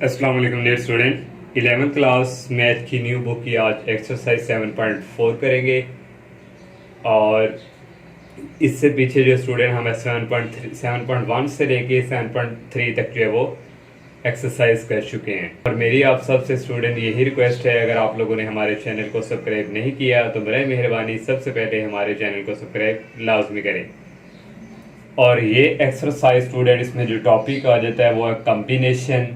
अस्सलाम वालेकुम dear student. 11th class math की न्यू बुक की आज एक्सरसाइज 7.4 करेंगे। और इससे पीछे जो स्टूडेंट हमें 7.1 से लेके 7.3 तक जो है वो एक्सरसाइज कर चुके हैं। और मेरी आप सबसे स्टूडेंट यही रिक्वेस्ट है, अगर आप लोगों ने हमारे चैनल को सब्सक्राइब नहीं किया तो बड़े मेहरबानी सबसे पहले हमारे चैनल को सब्सक्राइब लाजमी करें। और ये एक्सरसाइज स्टूडेंट इसमें जो टॉपिक आ जाता है वो है कम्बिनेशन।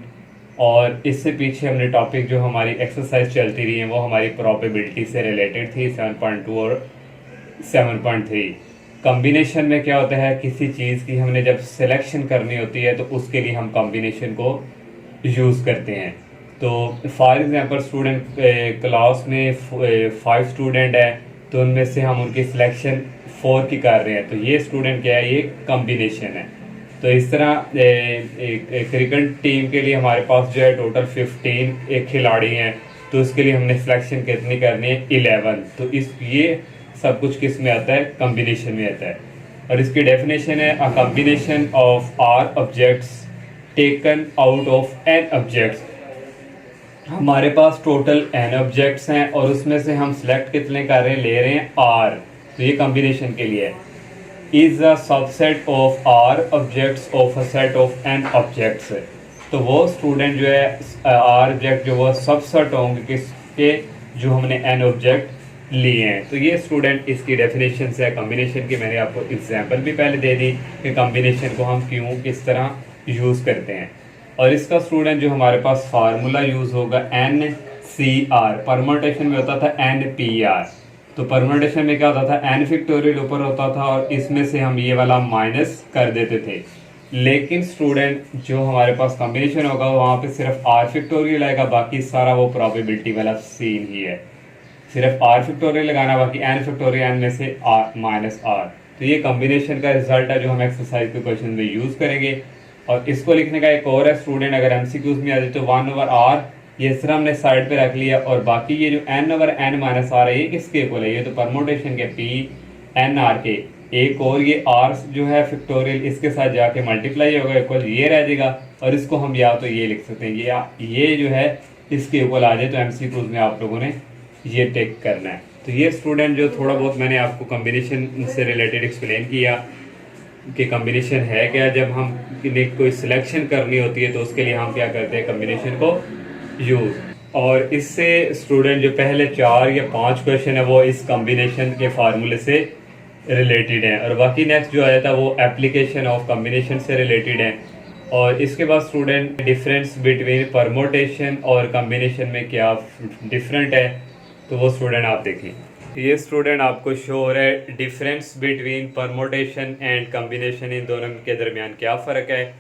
और इससे पीछे हमने टॉपिक जो हमारी एक्सरसाइज चलती रही है वो हमारी प्रोबेबिलिटी से रिलेटेड थी 7.2 और 7.3। कम्बिनेशन में क्या होता है, किसी चीज़ की हमने जब सिलेक्शन करनी होती है तो उसके लिए हम कम्बिनेशन को यूज़ करते हैं। तो फॉर एग्जांपल स्टूडेंट क्लास में 5 स्टूडेंट है तो उनमें से हम उनकी सिलेक्शन 4 की कर रहे हैं, तो ये स्टूडेंट क्या है, ये कम्बिनेशन है। तो इस तरह क्रिकेट टीम के लिए हमारे पास जो है टोटल 15 एक खिलाड़ी हैं, तो उसके लिए हमने सिलेक्शन कितनी करनी है, 11। तो ये सब कुछ किस में आता है, कम्बिनेशन में आता है। और इसकी डेफिनेशन है a combination of r objects taken out of n objects. हमारे पास टोटल n ऑब्जेक्ट्स हैं और उसमें से हम सिलेक्ट कितने कर रहे हैं, ले रहे हैं r। तो ये कम्बिनेशन के लिए है। Is a subset of r objects of a set of n objects. तो वो स्टूडेंट जो है r ऑब्जेक्ट जो वो सबसेट होंगे किसके, जो हमने n ऑब्जेक्ट लिए हैं। तो ये स्टूडेंट इसकी डेफिनेशन से है कम्बिनेशन की। मैंने आपको एग्जांपल भी पहले दे दी कि कम्बिनेशन को हम क्यों किस तरह यूज़ करते हैं। और इसका स्टूडेंट जो हमारे पास फार्मूला यूज़ होगा NCR। परम्यूटेशन में होता था NPR। तो परम्यूटेशन में क्या होता था, n फैक्टोरियल ऊपर होता था और इसमें से हम ये वाला माइनस कर देते थे। लेकिन स्टूडेंट जो हमारे पास कॉम्बिनेशन होगा वहाँ पे सिर्फ r फैक्टोरियल आएगा, बाकी सारा वो प्रोबेबिलिटी वाला सीन ही है। सिर्फ r फैक्टोरियल लगाना, बाकी n फैक्टोरियल n में से -r। तो ये कॉम्बिनेशन का रिजल्ट है जो हम एक्सरसाइज के क्वेश्चन में यूज़ करेंगे। और इसको लिखने का एक और है स्टूडेंट, अगर MCQs में आ जाए तो 1/r ये सिर्फ हमने साइड पे रख लिया, और बाकी ये जो n/n-r है ये किसके इक्वल है, ये तो परम्यूटेशन के P(n)r के। एक और ये r जो है फैक्टोरियल इसके साथ जाके मल्टीप्लाई होगा, इक्वल ये रह जाएगा। और इसको हम या तो ये लिख सकते हैं, ये जो है इसके इक्वल आ जाए। तो MCQs में आप लोगों ने ये टेक करना है। तो ये स्टूडेंट जो थोड़ा बहुत मैंने आपको कम्बिनेशन से रिलेटेड एक्सप्लेन किया कि कम्बिनेशन है क्या। जब हम कोई सिलेक्शन करनी होती है तो उसके लिए हम क्या करते हैं, कम्बिनेशन को यूज़। और इससे स्टूडेंट जो पहले 4 या 5 क्वेश्चन है वो इस कम्बिनेशन के फार्मूले से रिलेटेड है, और बाकी नेक्स्ट जो आया था वो एप्लीकेशन ऑफ कम्बिनेशन से रिलेटेड है। और इसके बाद स्टूडेंट डिफरेंस बिटवीन परम्यूटेशन और कम्बिनेशन में क्या डिफरेंट है, तो वो स्टूडेंट आप देखें। ये स्टूडेंट आपको शो हो रहा है difference between permutation and combination, इन दोनों के दरमियान क्या फ़र्क है।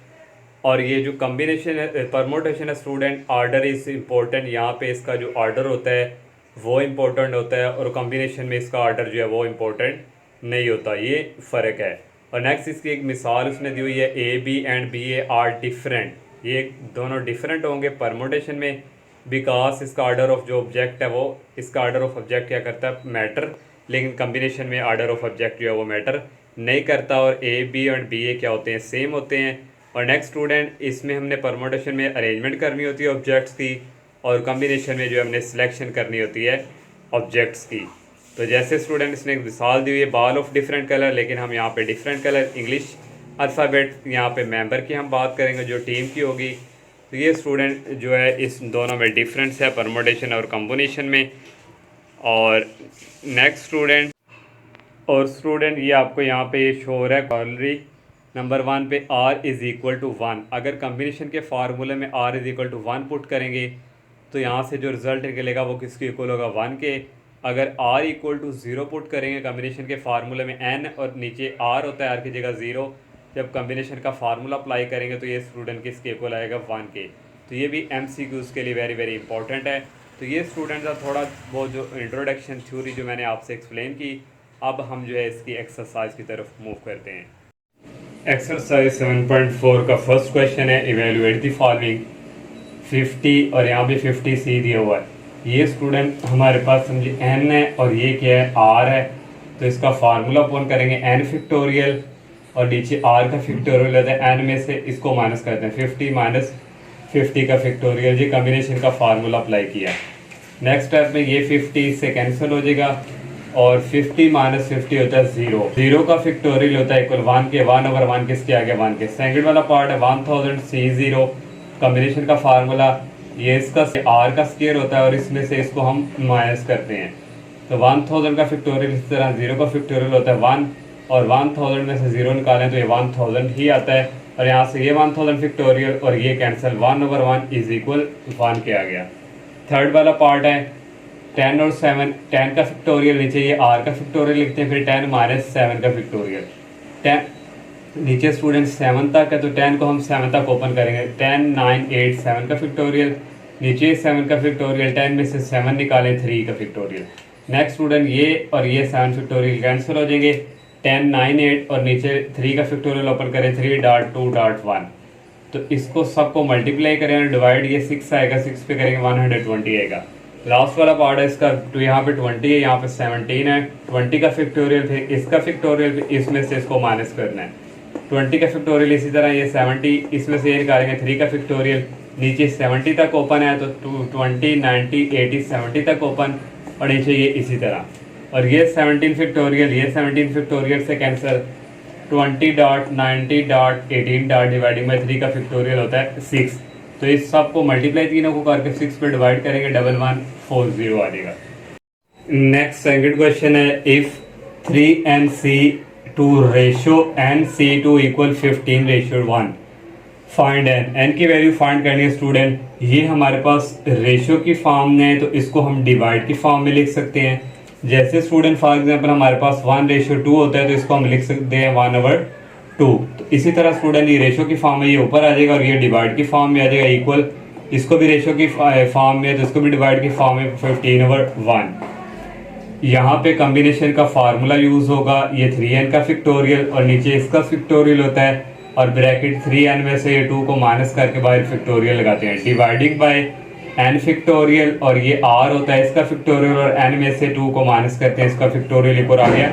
और ये जो कम्बिनेशन है, परम्यूटेशन है स्टूडेंट, ऑर्डर इज़ इम्पोर्टेंट। यहाँ पे इसका जो ऑर्डर होता है वो इम्पोर्टेंट होता है, और कम्बिनेशन में इसका ऑर्डर जो है वो इम्पोर्टेंट नहीं होता। ये फ़र्क है। और नेक्स्ट इसकी एक मिसाल उसने दी हुई है, AB and BA are different. ये दोनों डिफरेंट होंगे परम्यूटेशन में, बिकॉज इसका ऑर्डर ऑफ जो ऑब्जेक्ट है वो, इसका ऑर्डर ऑफ ऑब्जेक्ट क्या करता है, मैटर। लेकिन कम्बिनेशन में ऑर्डर ऑफ ऑब्जेक्ट जो है वो मैटर नहीं करता, और AB और BA क्या होते हैं, सेम होते हैं। और नेक्स्ट स्टूडेंट इसमें हमने परम्यूटेशन में अरेंजमेंट करनी होती है ऑब्जेक्ट्स की, और कम्बिनेशन में जो हमने सिलेक्शन करनी होती है ऑब्जेक्ट्स की। तो जैसे स्टूडेंट इसने एक मिसाल दी हुई है, बॉल ऑफ डिफरेंट कलर, लेकिन हम यहाँ पे डिफरेंट कलर इंग्लिश अल्फ़ाबेट यहाँ पे मेंबर की हम बात करेंगे जो टीम की होगी। तो ये स्टूडेंट जो है इस दोनों में डिफरेंस है, परम्यूटेशन और कम्बिनेशन में। और नेक्स्ट स्टूडेंट ये आपको यहाँ पे ये शो हो रहा है कॉलरी नंबर 1 पे r इज़ इक्वल टू 1। अगर कम्बिनेशन के फार्मूले में r is equal to 1 put करेंगे तो यहाँ से जो रिज़ल्ट निकलेगा वो किसके इक्वल होगा, 1 के। अगर r इक्वल टू 0 पुट करेंगे कम्बिनेशन के फार्मूले में, n और नीचे r होता है, r की जगह 0, जब कम्बिनेशन का फार्मूला अप्लाई करेंगे तो ये स्टूडेंट किसके इक्वल आएगा, 1 के। तो ये भी MCQs के लिए वेरी वेरी इंपॉर्टेंट है। तो ये स्टूडेंट का थोड़ा बहुत जो इंट्रोडक्शन थ्योरी जो मैंने आपसे एक्सप्लेन की, अब हम जो है इसकी एक्सरसाइज की तरफ मूव करते हैं। एक्सरसाइज 7.4 का फर्स्ट क्वेश्चन है, इवेलुएट द फॉलोइंग 50, और यहाँ भी 50C दिया हुआ है। ये स्टूडेंट हमारे पास समझिए n है और ये क्या है, r है। तो इसका फार्मूला अपन करेंगे n फैक्टोरियल, और नीचे r का फैक्टोरियल होता है, n में से इसको माइनस करते हैं, 50 - 50 का फैक्टोरियल, ये कॉम्बिनेशन का फार्मूला अप्लाई किया। नेक्स्ट स्टेप में ये 50 से कैंसिल हो जाएगा और 50 माइनस 50 होता है 0। 0 का फैक्टोरियल होता है इक्वल 1 के, 1/1 किसके आगे 1 के। सेकंड वाला पार्ट है 1000 C0, कॉम्बिनेशन का फार्मूला, ये इसका r का स्क्वायर होता है और इसमें से इसको हम माइनस करते हैं। तो 1000 का फैक्टोरियल इस तरह, 0 का फैक्टोरियल होता है 1 और 1000 में से 0 निकालें तो ये 1000 ही आता है और यहाँ से ये 1000 फैक्टोरियल और ये कैंसिल, 1/1 इज इक्वल 1 के आ गया। थर्ड वाला पार्ट है 10 और 7, 10 का फैक्टोरियल, नीचे ये r का फैक्टोरियल लिखते हैं, फिर 10 माइनस 7 का फैक्टोरियल। 10 नीचे स्टूडेंट 7 तक है तो 10 को हम 7 तक ओपन करेंगे, 10 9 8 7 का फैक्टोरियल, नीचे 7 का फैक्टोरियल, 10 में से 7 निकालें 3 का फैक्टोरियल। नेक्स्ट स्टूडेंट ये और ये 7 फैक्टोरियल कैंसिल हो जाएंगे, 10 9 8 और नीचे 3 का फैक्टोरियल ओपन करें, 3.2.1। तो इसको सबको मल्टीप्लाई करें और डिवाइड, ये 6 आएगा, 6 पे करेंगे 120 आएगा। लास्ट वाला पार्ट है इसका, तो यहाँ पे 20 है, यहाँ पे 17 है, 20 का फैक्टोरियल, फिर इसका फैक्टोरियल, इसमें से इसको माइनस करना है। 20 का फैक्टोरियल इसी तरह, ये 70, इसमें से ये निकालेंगे 3 का फैक्टोरियल, नीचे 70 तक ओपन है तो 20 90 80 70 तक ओपन और नीचे ये इसी तरह। और ये 17 फैक्टोरियल, ये 17 फैक्टोरियल से कैंसिल, 20.90.18 डिवाइडिंग बाई 3 का फैक्टोरियल होता है 6। तो इस सब को मल्टीप्लाई तीनों को करके 6 पे डिवाइड करेंगे, 1140 आ जाएगा। नेक्स्ट सेकंड क्वेश्चन है, if 3nC2 ratio nC2 equal 15:1 find n की वैल्यू फाइंड करनी है स्टूडेंट। ये हमारे पास रेशो की फॉर्म में है तो इसको हम डिवाइड की फॉर्म में लिख सकते हैं। जैसे स्टूडेंट फॉर एग्जांपल हमारे पास 1:2 होता है तो इसको हम लिख सकते हैं 1/2। तो इसी तरह स्टूडेंट ये रेशो की फॉर्म में ये ऊपर आ जाएगा और ये डिवाइड की फॉर्म में आ जाएगा इक्वल, इसको भी रेशो की फॉर्म में है तो इसको भी डिवाइड की फॉर्म में 15/1। यहाँ पे कॉम्बिनेशन का फार्मूला यूज होगा, ये 3n का फैक्टोरियल और नीचे इसका फैक्टोरियल होता है और ब्रैकेट 3n में से ये 2 को माइनस करके बाहर फैक्टोरियल लगाते हैं, डिवाइडिंग बाय n फैक्टोरियल और ये r होता है इसका फैक्टोरियल और n में से 2 को माइनस करते हैं, इसका फैक्टोरियल ऊपर आ गया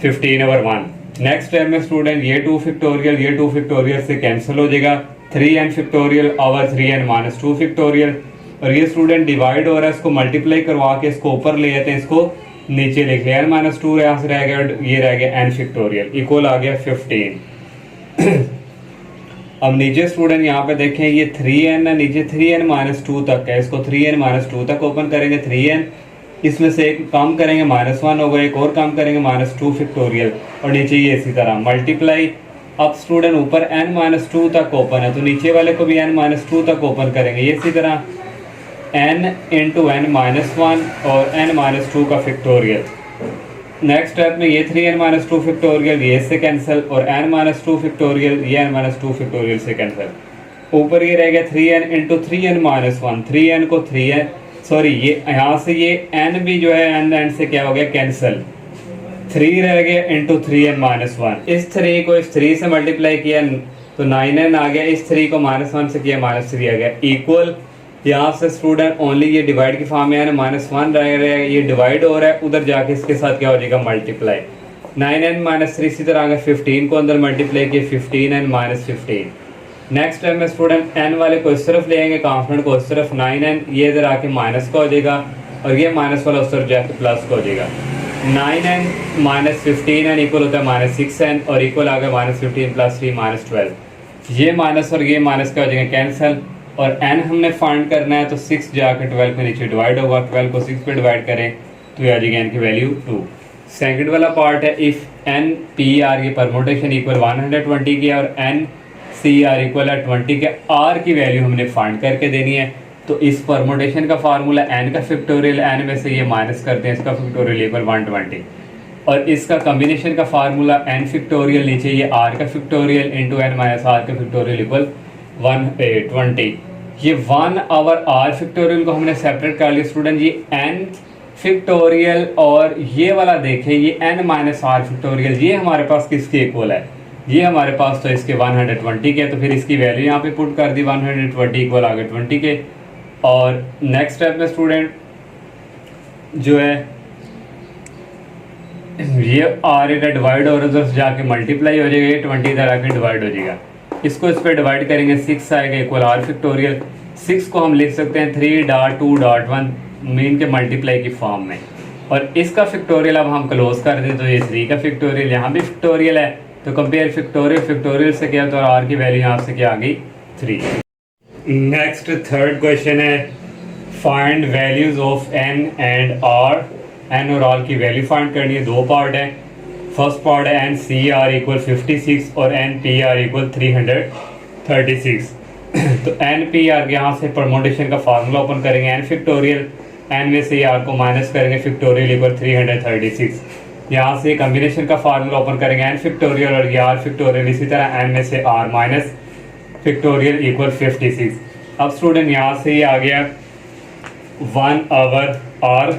15/1। नेक्स्ट स्टेप में स्टूडेंट ये 2 फैक्टोरियल, ये 2 फैक्टोरियल से कैंसिल हो जाएगा, 3n factorial over 3n minus 2 factorial और ये स्टूडेंट डिवाइड हो रहा है, इसको मल्टीप्लाई करवा के इसको ऊपर ले जाते हैं, इसको नीचे लिख लिया, n माइनस 2 यहाँ से रह गया, ये रह गया n फैक्टोरियल इक्वल आ गया 15। अब नीचे स्टूडेंट यहाँ पे देखें ये 3n है, नीचे 3n माइनस 2 तक है, इसको 3n माइनस 2 तक ओपन करेंगे, 3n इसमें से एक कम करेंगे -1 होगा, एक और कम करेंगे -2 फैक्टोरियल और नीचे ये इसी तरह मल्टीप्लाई। अब स्टूडेंट ऊपर n माइनस 2 तक ओपन है तो नीचे वाले को भी n माइनस 2 तक ओपन करेंगे, ये इसी तरह n इंटू n माइनस 1 और n माइनस 2 का फैक्टोरियल। नेक्स्ट स्टेप में ये 3n माइनस 2 फैक्टोरियल ये इससे कैंसिल और n माइनस 2 फैक्टोरियल ये n माइनस 2 फैक्टोरियल से कैंसिल। ऊपर ये रह गया 3n into 3n minus 1, 3n को 3n सॉरी ये यहाँ से ये n भी जो है n से क्या हो गया कैंसिल, 3 रह गया इंटू 3n माइनस 1। इस 3 को इस 3 से मल्टीप्लाई किया तो 9n आ गया, इस 3 को -1 से किया -3 आ गया इक्वल। यहाँ से स्टूडेंट ओनली ये डिवाइड की फॉर्म में है, -1 रह गया, ये डिवाइड हो रहा है, उधर जाके इसके साथ क्या हो जाएगा मल्टीप्लाई, 9n माइनस 3 इसी तरह आगे 15 को अंदर मल्टीप्लाई किया 15n माइनस 15। नेक्स्ट टाइम में स्टूडेंट n वाले को इस तरफ ले आएंगे, कॉन्स्टेंट को इस तरफ 9n, ये इधर आके माइनस का हो जाएगा और ये माइनस वाला उस तरफ जाके प्लस का हो जाएगा। 9n माइनस 15n इक्वल होता है -6n और इक्वल आ गया -15 प्लस 3 -12। ये माइनस और ये माइनस का हो जाएगा कैंसिल और n हमने फाइंड करना है तो 6 जाकर 12 के नीचे डिवाइड होगा, 12 को 6 पे डिवाइड करें तो ये आ जाएगा n की वैल्यू 2। सेकंड वाला पार्ट है इफ n p r ये परमोटेशन इक्वल 120 की और n c r इक्वल है 20 के, r की वैल्यू हमने फाइंड करके देनी है। तो इस परमोटेशन का फार्मूला n का फैक्टोरियल, n में से ये माइनस करते हैं, इसका फैक्टोरियल इक्वल 120 और इसका कॉम्बिनेशन का फार्मूला n फैक्टोरियल नीचे ये r का factorial into n minus r का फैक्टोरियल इक्वल 120। ये 1 ओवर r फैक्टोरियल को हमने सेपरेट कर लिया स्टूडेंट, ये n फैक्टोरियल और ये वाला देखें ये n माइनस r फैक्टोरियल, ये हमारे पास किसके इक्वल है, ये हमारे पास तो इसके 120 के, तो फिर इसकी वैल्यू यहाँ पे पुट कर दी 120 इक्वल आ गए 20 के। और नेक्स्ट स्टेप में स्टूडेंट जो है ये r इधर डिवाइड और उधर जाके मल्टीप्लाई हो जाएगा, ये 20 इधर आके डिवाइड हो जाएगा। इसको इस पर डिवाइड करेंगे 6 आएगा इक्वल आर फैक्टोरियल। 6 को हम लिख सकते हैं 3.2.1 मीन के मल्टीप्लाई की फॉर्म में, और इसका फैक्टोरियल अब हम क्लोज कर दें तो ये 3 का फैक्टोरियल, यहाँ भी फैक्टोरियल है तो कंपेयर फैक्टोरियल फैक्टोरियल से क्या, तो आर की वैल्यू यहाँ से क्या आ गई 3। नेक्स्ट थर्ड क्वेश्चन है find values of n and r. N और आर की वैल्यू फाइंड करनी है। दो पार्ट है। फर्स्ट पार्ट है एन सी आर इक्वल 56 और एन पी आर इक्वल 336। तो एन पी आर के यहाँ से परमोटेशन का फार्मूला ओपन करेंगे, एन फैक्टोरियल, एन में से आर को माइनस करेंगे, फैक्टोरियल इक्वल 336। यहाँ से कम्बिनेशन का फार्मूला ओपन करेंगे, एन फैक्टोरियल और ये आर फैक्टोरियल, इसी तरह एन में से आर माइनस फैक्टोरियल इक्वल 56। अब स्टूडेंट यहाँ से ये आ गया 1 आवर आर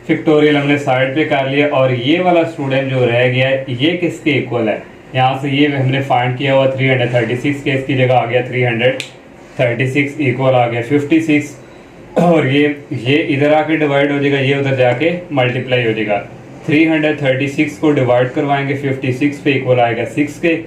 फैक्टोरियल हमने साइड पे कर लिया, और ये वाला स्टूडेंट जो रह गया है ये किसके इक्वल है, यहाँ से ये हमने फाइंड किया हुआ 336 के, इसकी जगह आ गया 336 इक्वल आ गया 56, और ये इधर आके डिवाइड हो जाएगा, ये उधर जाके मल्टीप्लाई हो जाएगा। 336 को डिवाइड करवाएंगे 56 पे, इक्वल आएगा 6 के,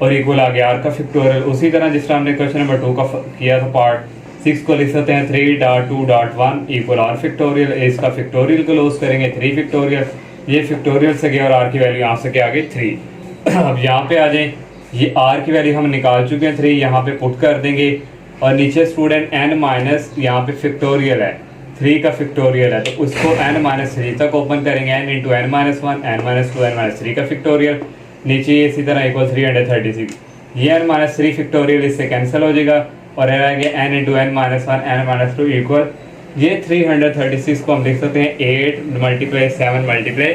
और इक्वल आ गया आर का फैक्टोरियल। उसी तरह जिस तरह हमने क्वेश्चन नंबर 2 का किया था पार्ट 6 को लिख सकते हैं 3.2.1 इक्वल आर फैक्टोरियल, इसका फैक्टोरियल को क्लोज करेंगे 3 फैक्टोरियल, ये फैक्टोरियल से गया और आर की वैल्यू यहाँ से क्या आ गई 3। अब यहाँ पे आ जाए, ये आर की वैल्यू हम निकाल चुके हैं 3, यहाँ पे पुट कर देंगे, और नीचे स्टूडेंट एन माइनस यहाँ पे फैक्टोरियल है 3 का फैक्टोरियल है, तो उसको एन माइनस 3 तक ओपन करेंगे, n into n minus 1 n minus 2 n minus 3 का फैक्टोरियल, नीचे ये इसी तरह इक्वल 336, ये एन माइनस 3 फैक्टोरियल इससे कैंसिल हो जाएगा, और रहेंगे n into n minus 1 n minus 2 equal ये 336 को हम लिख सकते हैं 8 मल्टीप्लाई 7 मल्टीप्लाई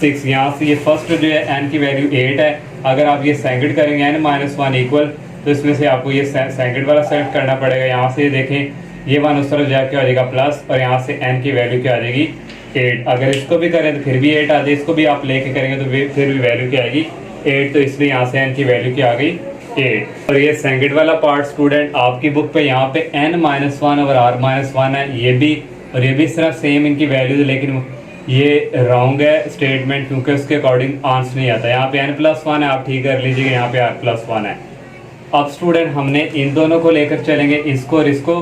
6। यहाँ से ये फर्स्ट जो है एन की वैल्यू 8 है, अगर आप ये सेकंड करेंगे एन माइनस 1 इक्वल, तो इसमें से आपको ये सेकंड वाला सेलेक्ट करना पड़ेगा। यहाँ से देखें ये 1 उस तरफ जाके आ जाएगा प्लस, और यहाँ से एन की वैल्यू क्या आ जाएगी 8। अगर इसको भी करें तो फिर भी 8 आ जाए, इसको भी आप लेके करेंगे तो फिर भी वैल्यू क्या आएगी 8, तो इसलिए यहाँ से एन की वैल्यू क्या आ गई 8। और ये सेकंड वाला पार्ट स्टूडेंट आपकी बुक पे यहाँ पे n माइनस 1 और r माइनस 1 है, ये भी और ये भी सिर्फ सेम इनकी वैल्यू है, लेकिन ये रॉन्ग है स्टेटमेंट क्योंकि उसके अकॉर्डिंग आंसर नहीं आता। यहाँ पे n प्लस 1 है, आप ठीक कर लीजिएगा, यहाँ पे r प्लस 1 है। अब स्टूडेंट हमने इन दोनों को लेकर चलेंगे, इसको और इसको,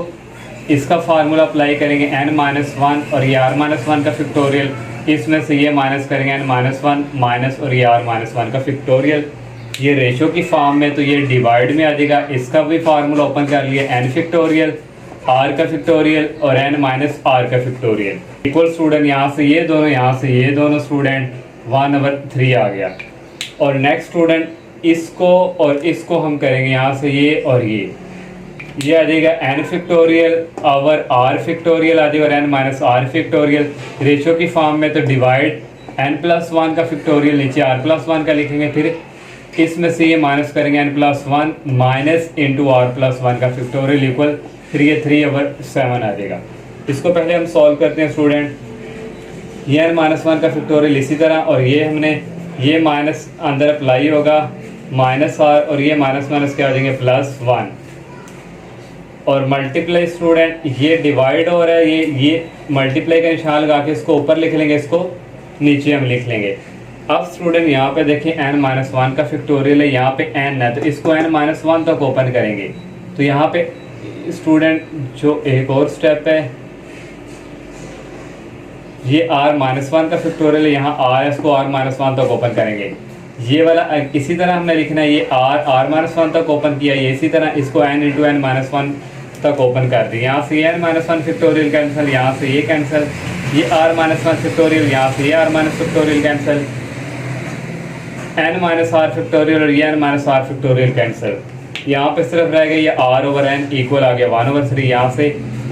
इसका फार्मूला अप्लाई करेंगे n माइनस 1 और ये r माइनस 1 का फैक्टोरियल, इसमें से ये माइनस करेंगे n माइनस 1 माइनस और ये r माइनस 1 का फैक्टोरियल, ये रेशो की फॉर्म में तो ये डिवाइड में आ जाएगा। इसका भी फार्मूला ओपन कर लिया, n फैक्टोरियल r का फैक्टोरियल और n माइनस r का फैक्टोरियल इक्वल स्टूडेंट यहाँ से ये दोनों, यहाँ से ये दोनों स्टूडेंट 1/3 आ गया। और नेक्स्ट स्टूडेंट इसको और इसको हम करेंगे, यहाँ से ये और ये आ जाएगा n factorial over r factorial आ जाएगा, और n minus r factorial ratio की फॉर्म में तो डिवाइड n प्लस 1 का फैक्टोरियल नीचे r प्लस 1 का लिखेंगे, फिर इसमें से ये माइनस करेंगे n plus 1 minus into r plus 1 का फैक्टोरियल इक्वल 3/7 आ जाएगा। इसको पहले हम सॉल्व करते हैं स्टूडेंट, ये n माइनस 1 का फैक्टोरियल इसी तरह, और ये हमने ये माइनस अंदर अप्लाई होगा माइनस r, और ये माइनस माइनस क्या आ जाएंगे प्लस 1, और मल्टीप्लाई स्टूडेंट ये डिवाइड हो रहा है, ये मल्टीप्लाई का निशान लगा के इसको ऊपर लिख लेंगे, इसको नीचे हम लिख लेंगे। अब स्टूडेंट यहाँ पे देखिए n माइनस 1 का फैक्टोरियल है, यहाँ पे n है, तो इसको n माइनस 1 तक ओपन करेंगे। तो यहाँ पे स्टूडेंट जो एक और स्टेप है, ये r माइनस 1 का फैक्टोरियल है, यहाँ r है, इसको r माइनस 1 तक ओपन करेंगे। ये वाला इसी तरह हमने लिखना है, ये r माइनस 1 तक ओपन किया, ये इसी तरह इसको n इंटू n माइनस 1 तक ओपन कर दिया। यहाँ से n माइनस 1 फैक्टोरियल कैंसिल, यहाँ से ये कैंसिल, ये r माइनस 1 फैक्टोरियल, यहाँ से ये r minus factorial cancel, n minus r factorial और ये n minus r factorial cancel. यहाँ पे सिर्फ रह गया ये r ओवर n इक्वल आ गया 1/3। यहाँ से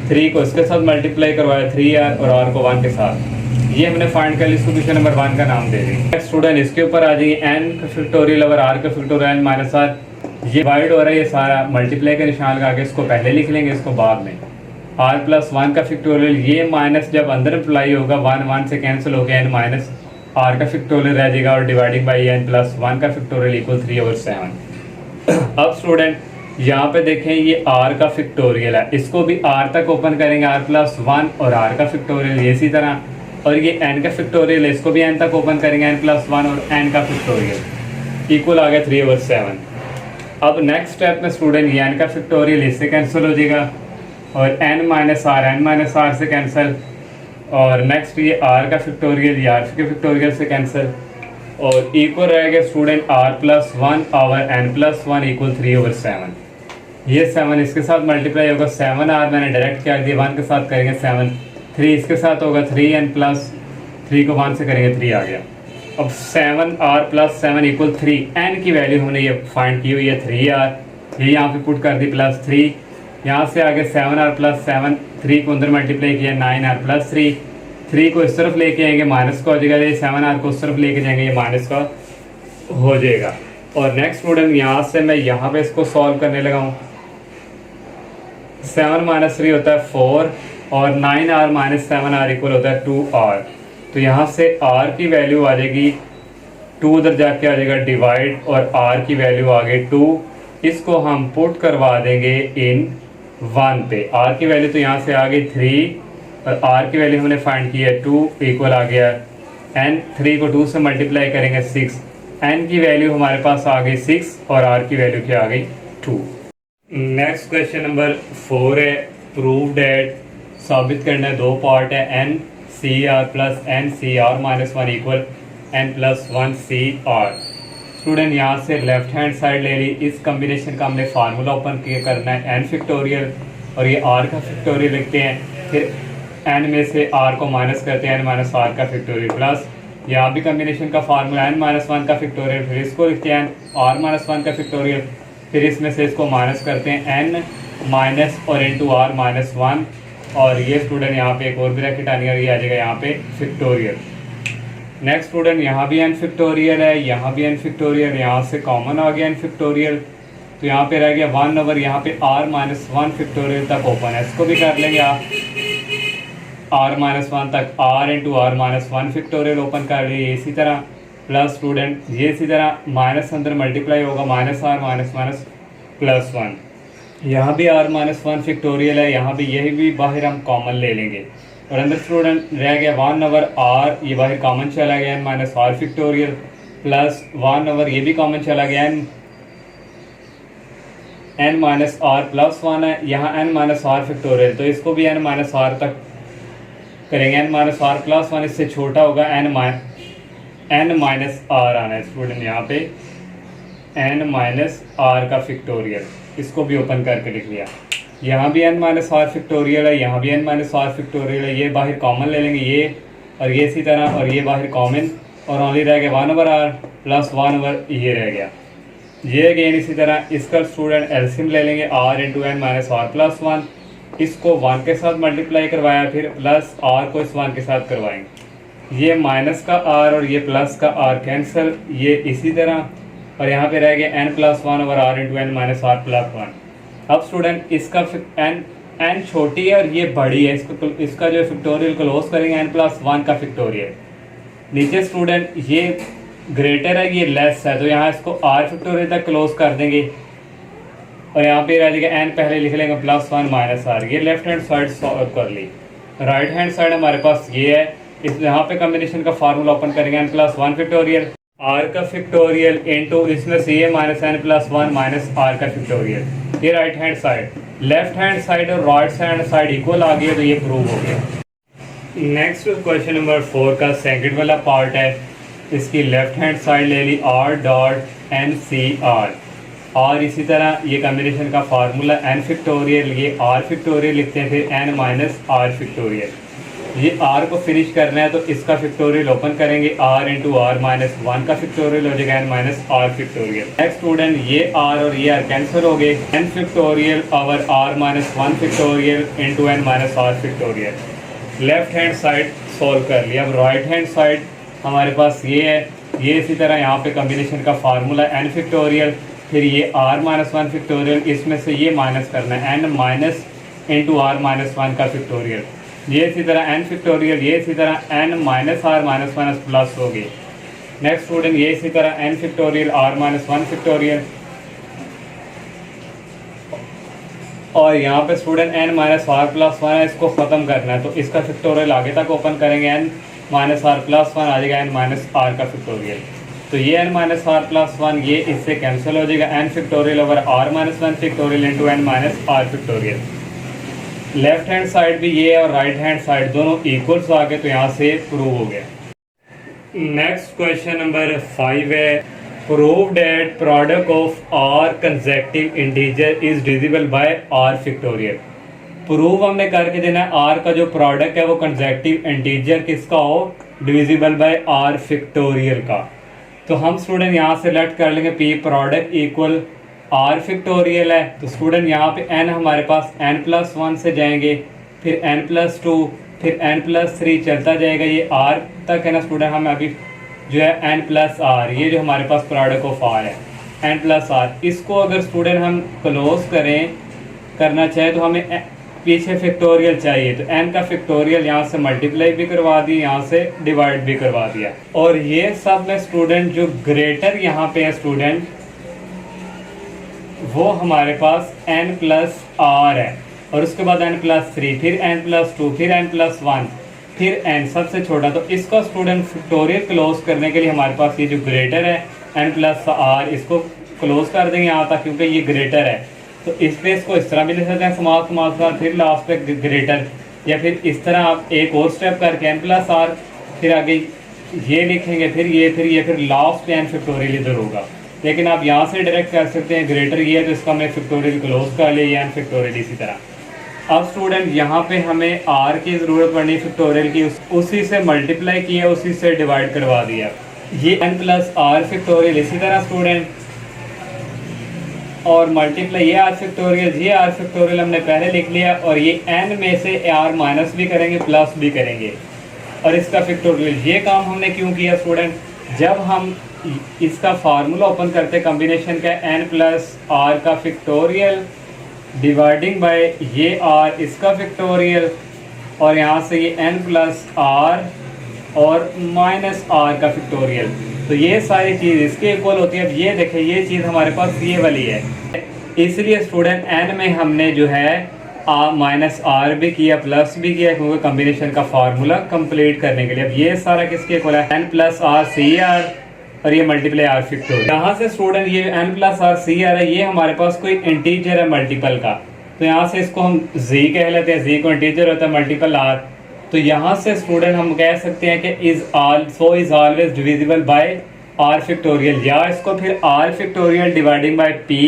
3 को इसके साथ मल्टीप्लाई करवाया 3r और r को 1 के साथ, ये हमने फाइंड कर लिया, इसको क्वेश्चन नंबर 1 का नाम दे देंगे। स्टूडेंट इसके ऊपर आ जाइए, n का फैक्टोरियल ओवर r का फैक्टोरियल n माइनस r, ये डिवाइड हो रहा है, ये सारा मल्टीप्लाई का निशान लगा के इसको पहले लिख लेंगे, इसको बाद में। r प्लस 1 का फैक्टोरियल, ये माइनस जब अंदर अप्लाई होगा 1 से कैंसिल हो गया, n माइनस r का फैक्टोरियल रह जाएगा, और डिवाइडिंग बाई n प्लस 1 का फैक्टोरियल इक्वल 3/7। अब स्टूडेंट यहाँ पे देखें, ये r का फैक्टोरियल है, इसको भी r तक ओपन करेंगे, r प्लस 1 और r का फैक्टोरियल ये इसी तरह, और ये n का फैक्टोरियल है, इसको भी n तक ओपन करेंगे, n प्लस 1 और n का फैक्टोरियल इक्वल आ गया 3/7। अब नेक्स्ट स्टेप में स्टूडेंट ये n का फैक्टोरियल इससे कैंसिल हो जाएगा और n माइनस आर से कैंसिल, और नेक्स्ट ये r का फैक्टोरियल ये r के फैक्टोरियल से कैंसिल, और इक्वल रहेगा student r+1 over n+1 equal 3/7। ये 7 इसके साथ मल्टीप्लाई होगा, 7r मैंने डायरेक्ट क्या दिया 1 के साथ करेंगे 7, 3 इसके साथ होगा 3n+3 को 1 से करेंगे 3 आ गया। अब 7r+7 इक्वल 3, n की वैल्यू हमने ये फाइंड की हुई है 3r, ये यहाँ पे पुट कर दी +3, यहाँ से आगे 7r+7, 3 को अंदर मल्टीप्लाई किया 9r+3, 3 को इस तरफ लेके आएंगे माइनस का हो जाएगा, ये 7r को उस तरफ लेके जाएंगे ये माइनस का हो जाएगा। और नेक्स्ट स्टूडेंट यहाँ से मैं यहाँ पे इसको सॉल्व करने लगा हूँ। 7 - 3 होता है 4 और 9r - 7r इक्वल होता है 2r। तो यहाँ से r की वैल्यू आ जाएगी 2, उधर जाके आ जाएगा डिवाइड और r की वैल्यू आ गई 2। इसको हम पुट करवा देंगे इन 1 पे। r की वैल्यू तो यहाँ से आ गई 3 और r की वैल्यू हमने फाइंड की है 2 इक्वल आ गया n। 3 को 2 से मल्टीप्लाई करेंगे 6, n की वैल्यू हमारे पास आ गई 6 और r की वैल्यू क्या आ गई 2। नेक्स्ट क्वेश्चन नंबर 4 है, प्रूव डैट, साबित करना है, 2 पार्ट है, n CR plus n CR minus 1 equal n plus 1 CR। Student यहाँ से लेफ्ट हैंड साइड ले ली, इस कम्बिनेशन का हमने फार्मूला ओपन करना है n फैक्टोरियल और ये r का फैक्टोरियल लिखते हैं, फिर n में से r को माइनस करते हैं n माइनस r का फैक्टोरियल प्लस यहाँ भी कम्बिनेशन का फार्मूला n माइनस 1 का फैक्टोरियल, फिर इसको लिखते हैं r माइनस 1 का फैक्टोरियल, फिर इसमें से इसको माइनस करते हैं n माइनस और इंटू r माइनस 1, और ये स्टूडेंट यहाँ पे एक और ब्रैकेट आनी है, ये आ जाएगा यहाँ पे फैक्टोरियल। नेक्स्ट स्टूडेंट यहाँ भी n फैक्टोरियल है, यहाँ भी n फैक्टोरियल, यहाँ से कॉमन आ गया n फैक्टोरियल, तो यहाँ पे रह गया 1 ओवर यहाँ पे r माइनस 1 फैक्टोरियल तक ओपन है, इसको भी कर लेंगे आप r माइनस 1 तक, r into r minus 1 factorial open कर लिए। इसी तरह प्लस स्टूडेंट ये इसी तरह माइनस अंदर मल्टीप्लाई होगा minus r minus minus plus 1, यहाँ भी r माइनस 1 फैक्टोरियल है, यहाँ भी यही भी बाहर हम कॉमन ले लेंगे और अंदर स्टूडेंट रह गया 1 ओवर r, ये बाहर कॉमन चला गया n minus r factorial plus 1 over ये भी कॉमन चला गया n माइनस r प्लस 1 है, यहाँ n माइनस r फैक्टोरियल, तो इसको भी n माइनस r तक करेंगे, n माइनस r प्लस 1 इससे छोटा होगा n माइनस r आना है स्टूडेंट, यहाँ पे n माइनस r का फैक्टोरियल, इसको भी ओपन करके लिख लिया। यहाँ भी n माइनस r फैक्टोरियल है, यहाँ भी n माइनस r फैक्टोरियल है, ये बाहर कॉमन ले लेंगे ये और ये इसी तरह, और ये बाहर कॉमन, और ओनली रह गया 1 ओवर r प्लस 1 ओवर ये रह गया ये अगेन इसी तरह। इसका स्टूडेंट एलसीएम ले लेंगे r into n minus r plus 1, इसको 1 के साथ मल्टीप्लाई करवाया, फिर प्लस r को इस 1 के साथ करवाएंगे, ये माइनस का r और ये प्लस का r कैंसिल, ये इसी तरह, और यहाँ पे रह गया n plus 1 over r into n minus r plus 1। अब स्टूडेंट इसका n छोटी है और ये बड़ी है, इसका जो फैक्टोरियल क्लोज करेंगे n प्लस 1 का फैक्टोरियल। नीचे स्टूडेंट ये ग्रेटर है ये लेस है, तो यहाँ इसको r फैक्टोरियल तक क्लोज कर देंगे और यहाँ पे रह जाएगा n, पहले लिख लेंगे प्लस 1 माइनस r। ये लेफ्ट हैंड साइड सॉल्व कर ली। राइट हैंड साइड हमारे पास ये है, इस यहाँ पे कम्बिनेशन का फार्मूला ओपन करेंगे n प्लस 1 फैक्टोरियल, r का फैक्टोरियल इंटू इसमें से ये minus n plus 1 minus r का फैक्टोरियल, ये right hand side. Left hand side और राइट हैंड साइड इक्वल आ गया, तो ये प्रूव हो गया। नेक्स्ट क्वेश्चन नंबर 4 का सेकंड वाला पार्ट है, इसकी लेफ्ट हैंड साइड ले ली r dot n c r, और इसी तरह ये कम्बिनेशन का फार्मूला n फैक्टोरियल, ये r फैक्टोरियल लिखते हैं, फिर n माइनस r फैक्टोरियल। ये r को फिनिश करना है तो इसका फैक्टोरियल ओपन करेंगे, r इंटू r माइनस 1 का फैक्टोरियल हो जाएगा n minus r factorial. Next student ये r और ये r कैंसिल हो गए, n factorial over r minus 1 factorial into n minus r factorial. Left hand side solve कर लिया। अब राइट हैंड साइड हमारे पास ये है, ये इसी तरह यहाँ पे कम्बिनेशन का फार्मूला n फैक्टोरियल, फिर ये r माइनस 1 फैक्टोरियल, इसमें से ये माइनस करना है n minus into r minus 1 का फैक्टोरियल, ये इसी तरह n फैक्टोरियल, ये इसी तरह n minus r minus 1 plus हो गई। नेक्स्ट स्टूडेंट ये इसी तरह n factorial r minus 1 factorial, और यहाँ पे student n minus r plus 1 है, इसको ख़त्म करना है तो इसका फैक्टोरियल आगे तक ओपन करेंगे, n माइनस r प्लस 1 आ जाएगा n माइनस r का फैक्टोरियल। तो ये n minus r plus one ये इससे कैंसिल हो जाएगा, n factorial over r minus one factorial into n minus r factorial. Left hand side भी ये और राइट हैंड साइड दोनों इक्वल्स आ गए, तो यहाँ से प्रूव हो गया। नेक्स्ट क्वेश्चन नंबर 5 है, prove that product of r consecutive integer is divisible by r factorial. Prove हमने करके देना है आर का जो प्रोडक्ट है वो कंसेक्टिव इंटीजर किसका हो, डिविजिबल बाय आर फैक्टोरियल का। तो हम स्टूडेंट यहाँ से लेट कर लेंगे P product equal r factorial है, तो स्टूडेंट यहाँ पे n हमारे पास n प्लस वन से जाएंगे, फिर n प्लस टू, फिर n प्लस थ्री चलता जाएगा, ये r तक है ना स्टूडेंट। हम अभी जो है n प्लस r, ये जो हमारे पास प्रोडक्ट ऑफ r है n प्लस r, इसको अगर स्टूडेंट हम क्लोज करना चाहे तो हमें पीछे फैक्टोरियल चाहिए, तो n का फैक्टोरियल यहाँ से मल्टीप्लाई भी करवा दिया, यहाँ से डिवाइड भी करवा दिया। और ये सब में स्टूडेंट जो ग्रेटर यहाँ पे है स्टूडेंट वो हमारे पास n प्लस r है, और उसके बाद n प्लस थ्री, फिर n प्लस टू, फिर n प्लस वन, फिर n सबसे छोटा। तो इसको स्टूडेंट फैक्टोरियल क्लोज करने के लिए हमारे पास ये जो ग्रेटर है n प्लस r, इसको क्लोज कर देंगे यहाँ तक क्योंकि ये ग्रेटर है। तो इस प्लेस को इस तरह भी लिख सकते हैं समास समास का, फिर लास्ट पे ग्रेटर, या फिर इस तरह आप एक और स्टेप करके n प्लस r, फिर आगे ये लिखेंगे, फिर लास्ट पे n फैक्टोरियल इधर होगा। लेकिन आप यहाँ से डायरेक्ट कर सकते हैं ग्रेटर ये है तो इसका मैं फैक्टोरियल क्लोज कर लिया, n फैक्टोरियल इसी तरह। अब स्टूडेंट यहाँ पे हमें r की ज़रूरत पड़नी फैक्टोरियल की, उसी से मल्टीप्लाई किया, उसी से डिवाइड करवा दिया। ये n प्लस r फैक्टोरियल इसी तरह स्टूडेंट, और मल्टीप्लाई ये आर फैक्टोरियल, ये आर फैक्टोरियल हमने पहले लिख लिया, और ये n में से आर माइनस भी करेंगे प्लस भी करेंगे, और इसका फैक्टोरियल। ये काम हमने क्यों किया स्टूडेंट, जब हम इसका फार्मूला ओपन करते कॉम्बिनेशन का n प्लस आर का फैक्टोरियल डिवाइडिंग बाय ये आर इसका फैक्टोरियल, और यहाँ से ये n प्लस आर और माइनस आर का फैक्टोरियल, तो ये सारी चीज़ इसके इक्वल होती है। अब ये देखें ये चीज़ हमारे पास ये वाली है, इसलिए स्टूडेंट n में हमने जो है माइनस आर भी किया प्लस भी किया, क्योंकि कॉम्बिनेशन का फार्मूला कंप्लीट करने के लिए। अब ये सारा किसके इक्वल है, n plus r C r, और ये मल्टीप्लाई आर फैक्टोरियल। यहाँ से स्टूडेंट ये n plus r C r है, ये हमारे पास कोई इंटीजर है मल्टीपल का, तो यहाँ से इसको हम z कह लेते हैं, z को इंटीजर होता है मल्टीपल r। तो यहाँ से स्टूडेंट हम कह सकते हैं कि is always divisible by r factorial, या इसको फिर r factorial dividing by p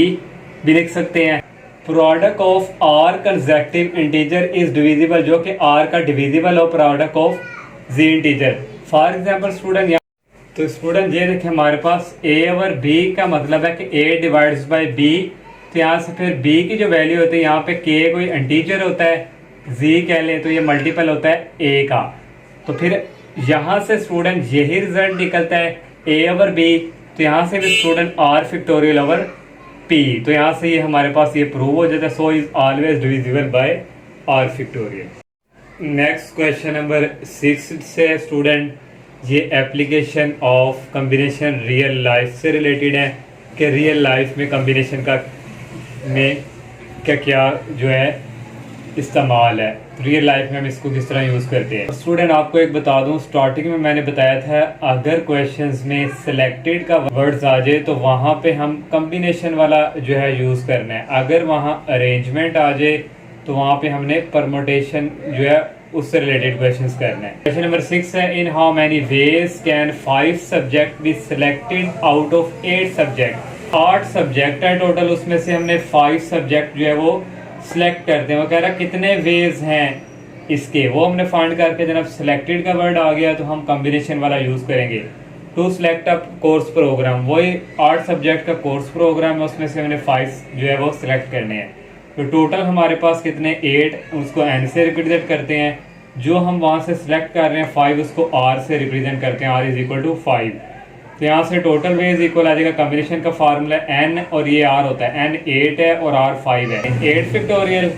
भी लिख सकते हैं। Product of r consecutive integer is divisible, जो कि r का डिविजिबल हो product of z integer. For example student तो स्टूडेंट ये देखें हमारे पास a ओवर b का मतलब है कि a डिवाइड्स बाय b, तो यहाँ से फिर b की जो वैल्यू होती है, यहाँ पे k कोई इंटीजर होता है, z कह लें तो ये मल्टीपल होता है a का। तो फिर यहाँ से स्टूडेंट यही रिजल्ट निकलता है a ओवर b, तो यहाँ से भी student r factorial over p, तो यहाँ से ये हमारे पास ये प्रूव हो जाता है, so is always divisible by r factorial. Next question number 6 से स्टूडेंट ये application of combination real life से रिलेटेड है कि रियल लाइफ में कॉम्बिनेशन का में क्या जो है इस्तेमाल है, रियल लाइफ में हम इसको किस तरह यूज़ करते हैं। स्टूडेंट आपको एक बता दूं, स्टार्टिंग में मैंने बताया था अगर क्वेश्चंस में सिलेक्टेड का वर्ड्स आ जाए तो वहाँ पे हम कॉम्बिनेशन वाला जो है यूज़ करना है, अगर वहाँ अरेंजमेंट आ जाए तो वहाँ पे हमने परमोटेशन जो है उससे रिलेटेड क्वेश्चंस करना है। क्वेश्चन नंबर 6 है, इन how many ways can 5 subject be selected out of 8 subject. 8 subject है टोटल, उसमें से हमने 5 सब्जेक्ट जो है वो सिलेक्ट करते हैं। वो कह रहा है कितने वेज हैं इसके, वो हमने फाइंड करके जब सिलेक्टेड का वर्ड आ गया तो हम कॉम्बिनेशन वाला यूज़ करेंगे। To select a course program, वही 8 सब्जेक्ट का कोर्स प्रोग्राम है, उसमें से हमने 5 जो है वो सिलेक्ट करने हैं। तो टोटल हमारे पास कितने 8, उसको n से रिप्रेजेंट करते हैं, जो हम वहाँ से सिलेक्ट कर रहे हैं 5 उसको r से रिप्रेजेंट करते हैं, r इज इक्वल टू 5। तो यहाँ से टोटल वेज इक्वल आ जाएगा, कॉम्बिनेशन का फार्मूला n और ये r होता है, n 8 है और r 5 है, 8 फैक्टोरियल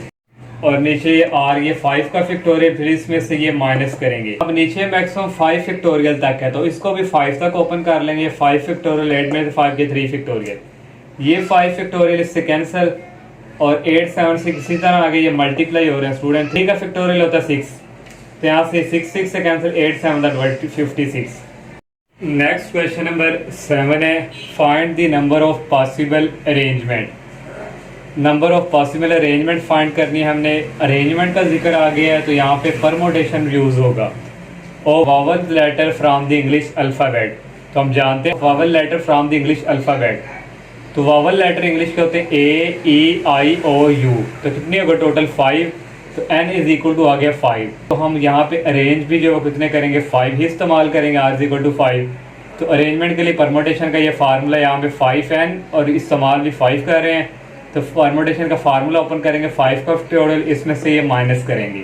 और नीचे ये r ये 5 का फैक्टोरियल, फिर इसमें से ये माइनस करेंगे। अब नीचे मैक्सिमम 5 फैक्टोरियल तक है तो इसको भी 5 तक ओपन कर लेंगे। 5 फैक्टोरियल 8 में 5 के 3 फैक्टोरियल, ये 5 फैक्टोरियल इससे कैंसिल और 8 7 6 इसी तरह आगे ये मल्टीप्लाई हो रहे हैं स्टूडेंट। 3 का फैक्टोरियल होता है 6, तो यहाँ से 6 6 से कैंसिल, 8 7 56। नेक्स्ट क्वेश्चन नंबर 7 है, find the number of possible arrangement. Number of possible arrangement find करनी है हमने। अरेंजमेंट का जिक्र आ गया है तो यहाँ पे परमोटेशन यूज होगा। और vowel letter from the English alphabet, तो हम जानते हैं vowel letter from the English alphabet. तो वावल लेटर इंग्लिश के होते हैं ए, ई, आई, ओ, यू। तो कितने होगा टोटल 5। तो n इज इक्वल टू आ गया 5। तो हम यहाँ पे अरेंज भी जो है कितने करेंगे, 5 ही इस्तेमाल करेंगे, r इज इक्वल टू 5। तो अरेंजमेंट के लिए परमोटेशन का ये फार्मूला यहाँ पे 5n और इस्तेमाल भी 5 कर रहे हैं। तो परमोटेशन का फार्मूला ओपन करेंगे, 5 का फैक्टोरियल, इसमें से ये माइनस करेंगे।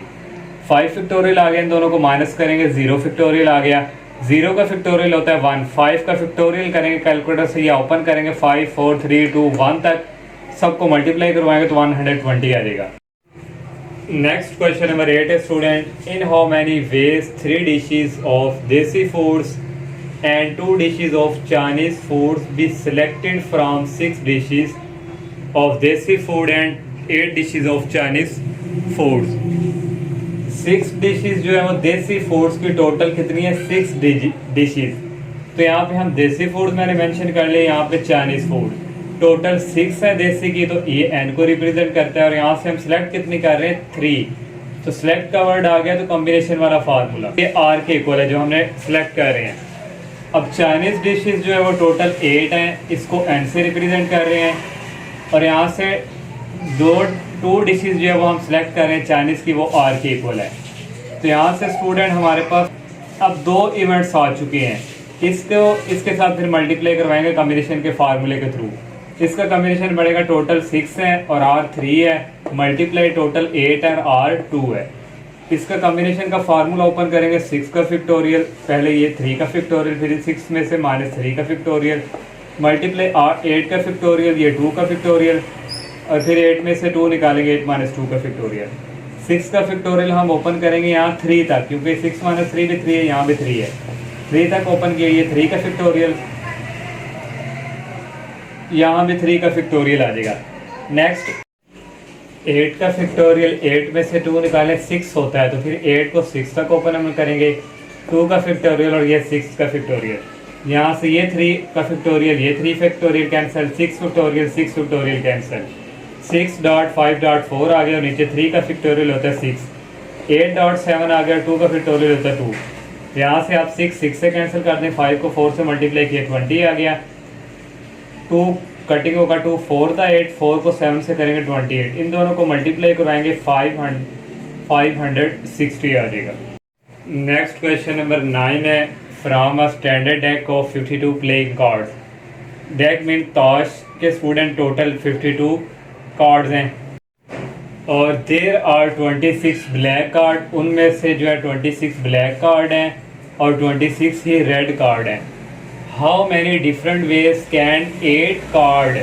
5 फैक्टोरियल आ गया, इन दोनों को माइनस करेंगे, 0 फैक्टोरियल आ गया। 0 का फैक्टोरियल होता है 1। 5 का फैक्टोरियल करेंगे कैलकुलेटर से, ये ओपन करेंगे 5, 4, 3, 2, 1 तक, सबको मल्टीप्लाई करवाएंगे तो 120 आ जाएगा। नेक्स्ट क्वेश्चन नंबर 8 है student, in how many ways 3 dishes of desi foods and 2 dishes of Chinese foods be selected from 6 dishes of desi food and 8 dishes of Chinese foods. 6 dishes जो है वो देसी फूड्स की टोटल कितनी है, 6 डिशेज। तो यहाँ पे हम देसी फूड मैंने मेंशन कर लिया, यहाँ पे चाइनीज फूड टोटल 6 है देसी की, तो ये n को रिप्रेजेंट करता है। और यहाँ से हम सिलेक्ट कितनी कर रहे हैं, 3। तो सिलेक्ट का वर्ड आ गया तो कॉम्बिनेशन वाला फार्मूला, ये r के इक्वल है जो हमने सिलेक्ट कर रहे हैं। अब चाइनीज डिशेज जो है वो टोटल 8 हैं, इसको n से रिप्रेजेंट कर रहे हैं। और यहाँ से 2 डिशेज जो है वो हम सिलेक्ट कर रहे हैं चाइनीज की, वो r के इक्वल है। तो यहाँ से स्टूडेंट हमारे पास अब 2 इवेंट्स आ चुके हैं। इसके साथ फिर मल्टीप्लाई करवाएंगे कॉम्बिनेशन के फार्मूले के थ्रू। इसका कॉम्बिनेशन बढ़ेगा, टोटल 6 है और r 3 है, मल्टीप्लाई टोटल 8 है और r 2 है। इसका कॉम्बिनेशन का फार्मूला ओपन करेंगे, 6 का फैक्टोरियल, पहले ये 3 का फैक्टोरियल, फिर 6 में से -3 का फैक्टोरियल, मल्टीप्लाई 8 का फैक्टोरियल, ये 2 का फैक्टोरियल, और फिर 8 में से 2 निकालेंगे, 8 - 2 का फैक्टोरियल। 6 का फैक्टोरियल हम ओपन करेंगे यहाँ 3 तक, क्योंकि 6 - 3 भी 3 है, यहाँ भी 3 है। 3 तक ओपन किया, ये 3 का फैक्टोरियल, यहाँ भी 3 का फैक्टोरियल आ जाएगा। नेक्स्ट 8 का फैक्टोरियल, 8 में से 2 निकालें 6 होता है, तो फिर 8 को 6 तक ओपन हम करेंगे, 2 का फैक्टोरियल और ये 6 का फैक्टोरियल। यहाँ से ये 3 का फैक्टोरियल, ये 3 factorial cancel, 6 factorial 6 factorial cancel, 6.5.4 आ गया और नीचे 3 का फैक्टोरियल होता है 6, 8.7 आ गया, 2 का फैक्टोरियल होता है 2। यहाँ से आप 6 से कैंसिल कर दें, 5 को 4 से मल्टीप्लाई किया 20 आ गया, 2 कटिंग होगा, 2 4 था 8, 4 को 7 से करेंगे 28, इन दोनों को मल्टीप्लाई करवाएंगे 560 आ जाएगा। नेक्स्ट क्वेश्चन नंबर 9 है, from a standard deck of 52 playing cards. Deck mean ताश के स्टूडेंट टोटल 52 कार्ड्स हैं और देयर आर 26 ब्लैक कार्ड, उनमें से जो है 26 ब्लैक कार्ड हैं और 26 ही रेड कार्ड हैं। How many different ways can 8 card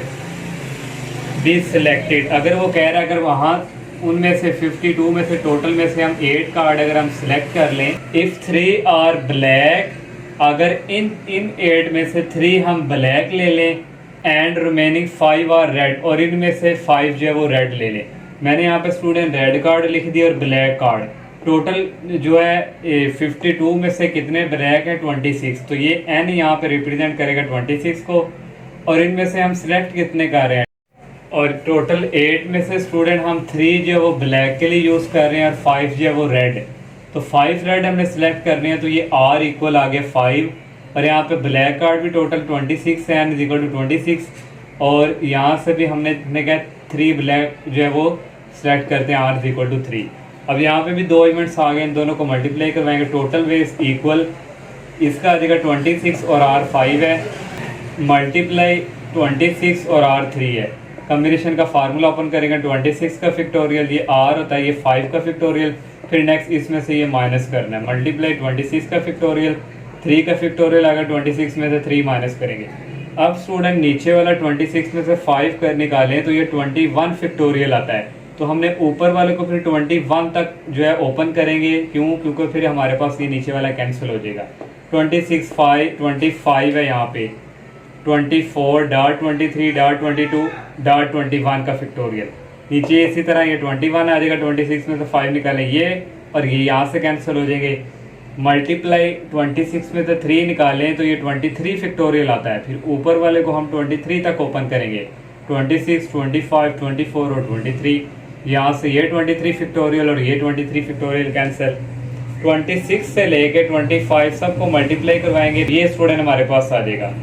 be selected. अगर वो कह रहा है अगर वहाँ उनमें से 52 में से टोटल में से हम 8 कार्ड अगर हम सिलेक्ट कर लें, इफ़ 3 आर ब्लैक, अगर इन 8 में से 3 हम ब्लैक ले लें, एंड रिमेनिंग 5 आर रेड, और इनमें से 5 जो है वो रेड ले लें। मैंने यहाँ पे स्टूडेंट रेड कार्ड लिख दिया और ब्लैक कार्ड, टोटल जो है 52 में से कितने ब्लैक है 26, तो ये n यहाँ पे रिप्रेजेंट करेगा 26 को, और इनमें से हम सिलेक्ट कितने कर रहे हैं, और टोटल 8 में से स्टूडेंट हम 3 जो है वो ब्लैक के लिए यूज़ कर रहे हैं और 5 जो है वो रेड, तो 5 रेड हमने सिलेक्ट करने हैं, तो ये r इक्वल आ गया 5, और यहाँ पे ब्लैक कार्ड भी टोटल 26 है, n इज इक्वल टू 26, और यहाँ से भी हमने क्या 3 ब्लैक जो है वो सिलेक्ट करते हैं, r इज इक्वल टू 3। अब यहाँ पे भी 2 इवेंट्स आ गए, इन दोनों को मल्टीप्लाई करवाएंगे, टोटल वेज इक्वल, इसका आ जाएगा 26 और r 5 है, मल्टीप्लाई 26 और r 3 है। कम्बिनेशन का फार्मूला ओपन करेंगे, 26 का फैक्टोरियल, ये r होता है, ये 5 का फैक्टोरियल, फिर नेक्स्ट इसमें से ये माइनस करना है, मल्टीप्लाई 26 का फैक्टोरियल, 3 का फैक्टोरियल आएगा, 26 में से 3 माइनस करेंगे। अब स्टूडेंट नीचे वाला 26 में से 5 कर निकालें तो ये 21 फैक्टोरियल आता है, तो हमने ऊपर वाले को फिर 21 तक जो है ओपन करेंगे, क्यों, क्योंकि फिर हमारे पास ये नीचे वाला कैंसिल हो जाएगा। 25 है यहाँ पे, 24.23.22.21 का फैक्टोरियल, नीचे इसी तरह ये 21 आ जाएगा, 26 में से 5 निकालें ये, और ये यहाँ से कैंसिल हो जाएंगे। मल्टीप्लाई 26 में से 3 निकालें तो ये 23 फैक्टोरियल आता है। फिर ऊपर वाले को हम 23 तक ओपन करेंगे, 26, 25, 24 और 23। यहाँ से ये 23 फैक्टोरियल और ये 23 फैक्टोरियल कैंसिल। 26 से लेके 25 सबको मल्टीप्लाई करवाएंगे, ये स्टूडेंट हमारे पास आ जाएगा।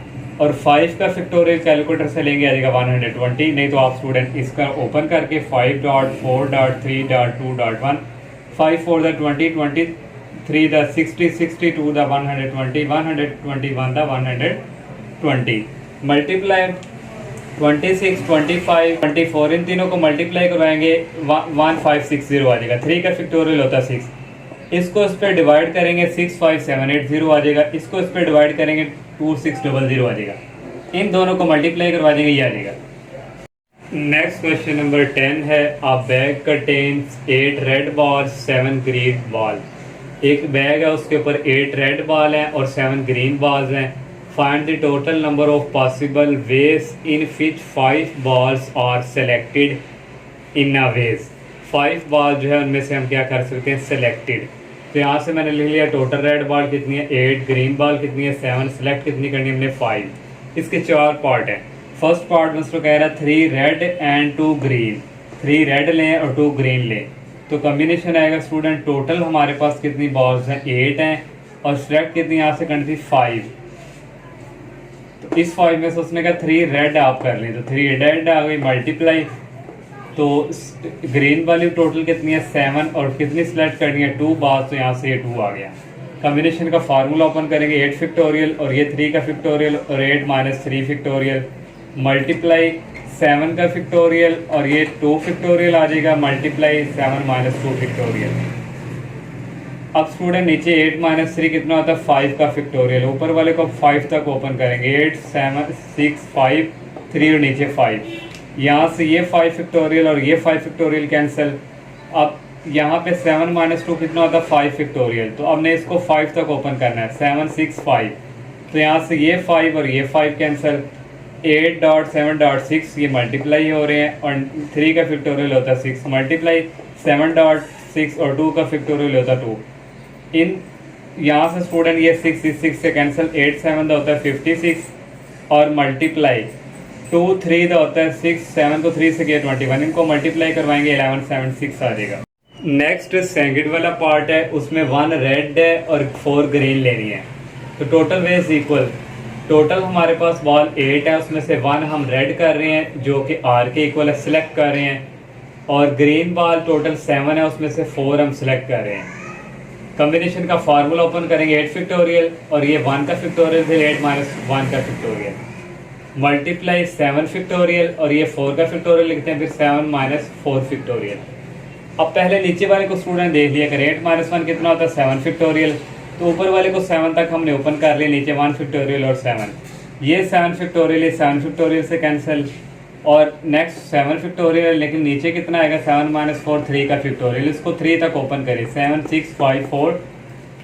और 5 का फैक्टोरियल कैलकुलेटर से लेंगे आ जाएगा 120। नहीं तो आप स्टूडेंट इसका ओपन करके 5.4.3.2.1 5 4 the 20, 23 the 60, 62 the 120, 121 the 120 multiply 26, 25, 24 इन तीनों को मल्टीप्लाई करवाएंगे 1560 आ जाएगा। 3 का फैक्टोरियल होता है 6, इसको इस पर डिवाइड करेंगे 65780 आ जाएगा। इसको इस पर डिवाइड करेंगे 2600 आ जाएगा। इन दोनों को मल्टीप्लाई करवा देंगे, ये आ जाएगा। नेक्स्ट क्वेश्चन नंबर 10 है, a bag contains 8 red ball 7 green ball. एक बैग है, उसके ऊपर 8 रेड बॉल हैं और 7 ग्रीन बॉल्स हैं। Find the total number of possible ways in which 5 balls are selected in a ways. 5 ball जो है उनमें से हम क्या कर सकते हैं, सेलेक्टेड। तो यहाँ से मैंने लिख लिया टोटल रेड बॉल कितनी है 8, ग्रीन बॉल कितनी है 7, सेलेक्ट कितनी करनी है हमने 5। इसके 4 पार्ट हैं। फर्स्ट पार्ट में उसको कह रहा है 3 रेड एंड 2 ग्रीन, 3 रेड लें और 2 ग्रीन लें। तो कम्बिनेशन आएगा स्टूडेंट, टोटल हमारे पास कितनी बॉल्स हैं 8 हैं और सेलेक्ट कितनी यहाँ से करनी थी 5। तो इस 5 में से उसने कहा 3 रेड आप कर लें, तो 3 रेड आ गई मल्टीप्लाई। तो ग्रीन वाली टोटल कितनी है 7 और कितनी सेलेक्ट करनी है 2 बॉल्स, तो यहाँ से ये 2 आ गया। कम्बिनेशन का फार्मूला ओपन करेंगे 8 फैक्टोरियल और ये 3 का फैक्टोरियल और 8 माइनस 3 फैक्टोरियल मल्टीप्लाई 7 का फैक्टोरियल और ये 2 फैक्टोरियल आ जाएगा मल्टीप्लाई 7 माइनस 2 फैक्टोरियल। अब स्टूडेंट नीचे 8 माइनस 3 कितना होता है 5 का फैक्टोरियल। ऊपर वाले को 5 तक ओपन करेंगे 8 7 6 5 3 और नीचे 5। यहाँ से ये 5 फैक्टोरियल और ये 5 फैक्टोरियल कैंसिल। अब यहाँ पे 7 माइनस 2 कितना होता है 5 फैक्टोरियल। तो अब ने इसको 5 तक ओपन करना है 7 6 5। तो यहाँ से ये 5 और ये 5 कैंसिल। 8.7.6 ये मल्टीप्लाई हो रहे हैं और 3 का फैक्टोरियल होता है 6 मल्टीप्लाई 7.6 और 2 का फैक्टोरियल होता है 2। इन यहाँ से स्टूडेंट ये 6 से कैंसिल 8 7 होता है 56 और मल्टीप्लाई 2 3 होता है 6 7 को 3 से किया 21। इनको मल्टीप्लाई करवाएंगे 1176 आ जाएगा। नेक्स्ट सेकंड वाला पार्ट है, उसमें 1 रेड है और 4 ग्रीन लेनी है। तो टोटल वेज इक्वल, टोटल हमारे पास बॉल 8 है, उसमें से 1 हम रेड कर रहे हैं जो कि आर के इक्वल है, सिलेक्ट कर रहे हैं। और ग्रीन बॉल टोटल 7 है, उसमें से 4 हम सिलेक्ट कर रहे हैं। कम्बिनेशन का फार्मूला ओपन करेंगे 8 फैक्टोरियल और ये 1 का फैक्टोरियल फिर 8 माइनस 1 का फैक्टोरियल मल्टीप्लाई 7 फैक्टोरियल और ये 4 का फैक्टोरियल लिखते हैं फिर 7 माइनस 4 फैक्टोरियल। अब पहले नीचे वाले को स्टूडेंट देख लिया करें 8 माइनस 1 कितना होता है 7 फैक्टोरियल। तो ऊपर वाले को 7 तक हमने ओपन कर लिया, नीचे 1 फैक्टोरियल और 7। ये 7 फैक्टोरियल ये 7 फैक्टोरियल से कैंसिल और नेक्स्ट 7 फैक्टोरियल, लेकिन नीचे कितना आएगा 7 माइनस 4 3 का फैक्टोरियल। इसको 3 तक ओपन करें 7 6 5 4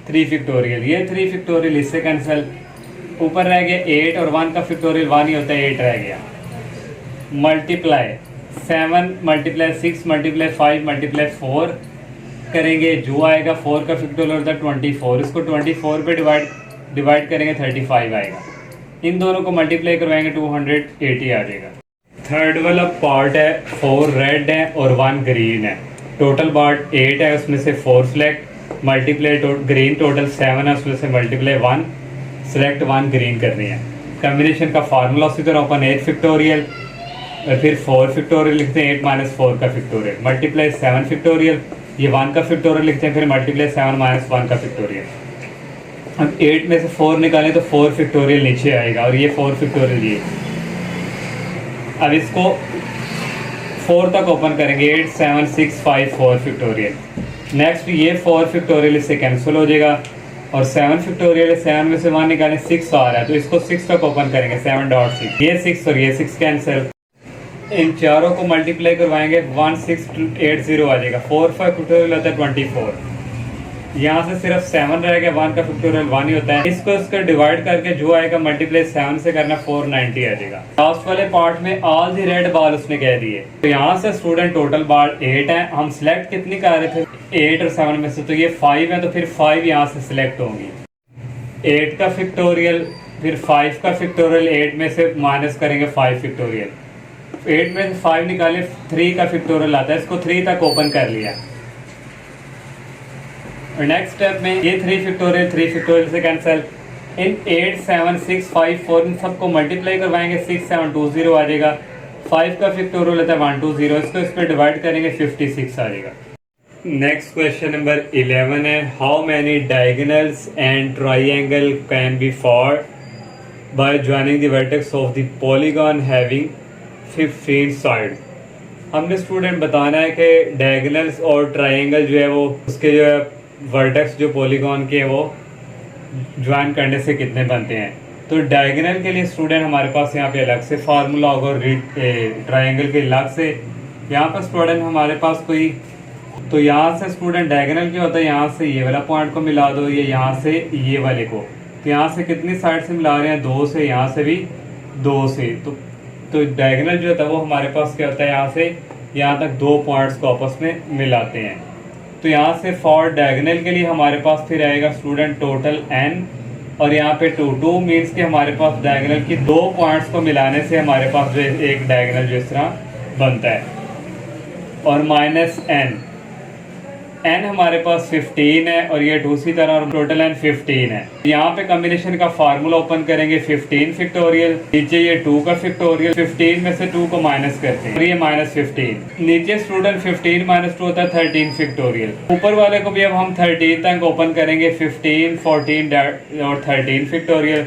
3 फैक्टोरियल। ये 3 फैक्टोरियल इससे कैंसिल। ऊपर रह गया 8 और 1 का फैक्टोरियल 1 ही होता है 8 रह गया। मल्टीप्लाई 7 मल्टीप्लाई 6 मल्टीप्लाई 5 मल्टीप्लाई 4 करेंगे, जो आएगा 4 का फैक्टोरियल होता है 24। इसको 24 पे डिवाइड करेंगे 35 आएगा। इन दोनों को मल्टीप्लाई करवाएंगे 280 आ जाएगा। थर्ड वाला पार्ट है 4 रेड है और 1 ग्रीन है। टोटल पार्ट 8 है, उसमें से 4 सेलेक्ट मल्टीप्लाई ग्रीन टोटल 7 है, उसमें से मल्टीप्लाई 1 सेलेक्ट 1 ग्रीन करनी है। कम्बिनेशन का फार्मूला उसी तरह ओपन 8 फैक्टोरियल और फिर 4 फैक्टोरियल लिखते हैं 8 माइनस 4 का फैक्टोरियल मल्टीप्लाई 7 फैक्टोरियल, ये 1 का फैक्टोरियल लिखते हैं फिर मल्टीप्लाई 7 माइनस 1 का फैक्टोरियल। अब 8 में से 4 निकालें तो 4 फैक्टोरियल नीचे आएगा और ये 4 फैक्टोरियल ये। अब इसको 4 तक ओपन करेंगे 8 7 6 5 4 फैक्टोरियल। नेक्स्ट ये 4 फैक्टोरियल इससे कैंसिल हो जाएगा और 7 फैक्टोरियल 7 में से 1 निकालें 6 आ रहा है, तो इसको 6 तक ओपन करेंगे 7.6। ये 6 और ये 6 कैंसिल। इन चारों को मल्टीप्लाई करवाएंगे 1680 आ जाएगा। 4 5 फैक्टोरियल होता है 24। यहाँ से सिर्फ 7 रह गया, 1 का फैक्टोरियल 1 ही होता है। इसको इसको डिवाइड करके जो आएगा मल्टीप्लाई 7 से करना 490 आ जाएगा। लास्ट वाले पार्ट में ऑल दी रेड बॉल उसने कह दिए। तो यहाँ से स्टूडेंट टोटल बॉल 8 है। हम सिलेक्ट कितनी कर रहे थे 8 और 7 में से, तो ये 5 है, तो फिर 5 यहाँ से सिलेक्ट होंगी। 8 का फैक्टोरियल, फिर 5 का फैक्टोरियल, 8 में से माइनस करेंगे 5 फैक्टोरियल, 8 में से 5 निकाले 3 का फैक्टोरियल आता है, इसको 3 तक ओपन कर लिया। और नेक्स्ट स्टेप में ये 3 फैक्टोरियल से कैंसिल, इन 8 7 6 5 4 इन सबको मल्टीप्लाई करवाएंगे, 6 7 2 0 आ जाएगा। 5 का फैक्टोरियल होता है 1 2 0, इसको इस पर डिवाइड करेंगे 56 आ जाएगा। नेक्स्ट क्वेश्चन नंबर 11 है, how many diagonals and triangle can be formed by joining the vertex of the polygon having 15 side. हमने स्टूडेंट बताना है कि डायगोनल्स और ट्राइंगल जो है वो उसके जो है वर्टेक्स जो पॉलीगॉन के वो ज्वाइन करने से कितने बनते हैं। तो डायगोनल के लिए स्टूडेंट हमारे पास यहाँ पे अलग से फार्मूला होगा और ट्राइंगल के अलग से। यहाँ पर स्टूडेंट हमारे पास कोई, तो यहाँ से स्टूडेंट डायगोनल क्या होता है, यहाँ से ये वाला पॉइंट को मिला दो, ये यहाँ से ये वाले को, तो यहाँ से कितनी साइड से मिला रहे हैं 2 से, यहाँ से भी 2 से। तो डायगोनल जो होता है वो हमारे पास क्या होता है, यहाँ से यहाँ तक 2 पॉइंट्स को आपस में मिलाते हैं। तो यहाँ से फॉर डायगोनल के लिए हमारे पास फिर आएगा स्टूडेंट टोटल n, और यहाँ पे 2 मीन्स कि हमारे पास डायगोनल की 2 पॉइंट्स को मिलाने से हमारे पास जो एक डायगोनल जो इस तरह बनता है, और माइनस n हमारे पास 15 है, और ये दूसरी तरह, और टोटल n 15 है। यहाँ पे कॉम्बिनेशन का फार्मूला ओपन करेंगे 15 फैक्टोरियल, नीचे ये 2 का फैक्टोरियल, 15 में से 2 को माइनस करते हैं और ये माइनस 15, नीचे स्टूडेंट 15 माइनस 2 होता है 13 फैक्टोरियल। ऊपर वाले को भी अब हम 13 तक ओपन करेंगे, 15 14 और 13 फैक्टोरियल,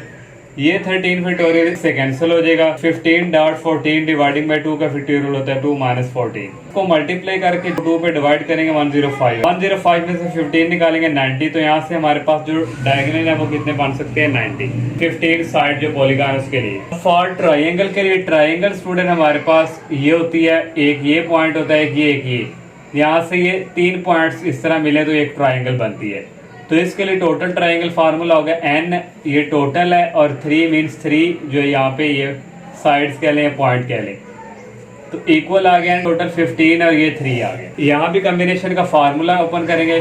ये 13 फैक्टोरियल से कैंसिल हो जाएगा। 15 डॉट 14 डिवाइडिंग बाय 2 का फैक्टोरियल होता है 2 माइनस 14, को मल्टीप्लाई करके 2 पे डिवाइड करेंगे 105 में से 15 निकालेंगे 90, तो यहाँ से हमारे पास जो डायगोनल है वो कितने बन सकते हैं 90, 15 साइड जो पॉलीगॉन उसके लिए। फॉर ट्राइंगल के लिए, ट्राइंगल स्टूडेंट हमारे पास ये होती है, एक ये पॉइंट होता है, एक ये, यहाँ से ये 3 पॉइंट्स इस तरह मिले तो एक ट्राइंगल बनती है। तो इसके लिए टोटल ट्राइंगल फार्मूला होगा n, ये टोटल है, और 3 मीन्स 3 जो यहाँ पे ये साइड्स कह लें, पॉइंट कह लें, तो इक्वल आ गया टोटल 15 और ये 3 आ गया। यहाँ भी कॉम्बिनेशन का फार्मूला ओपन करेंगे,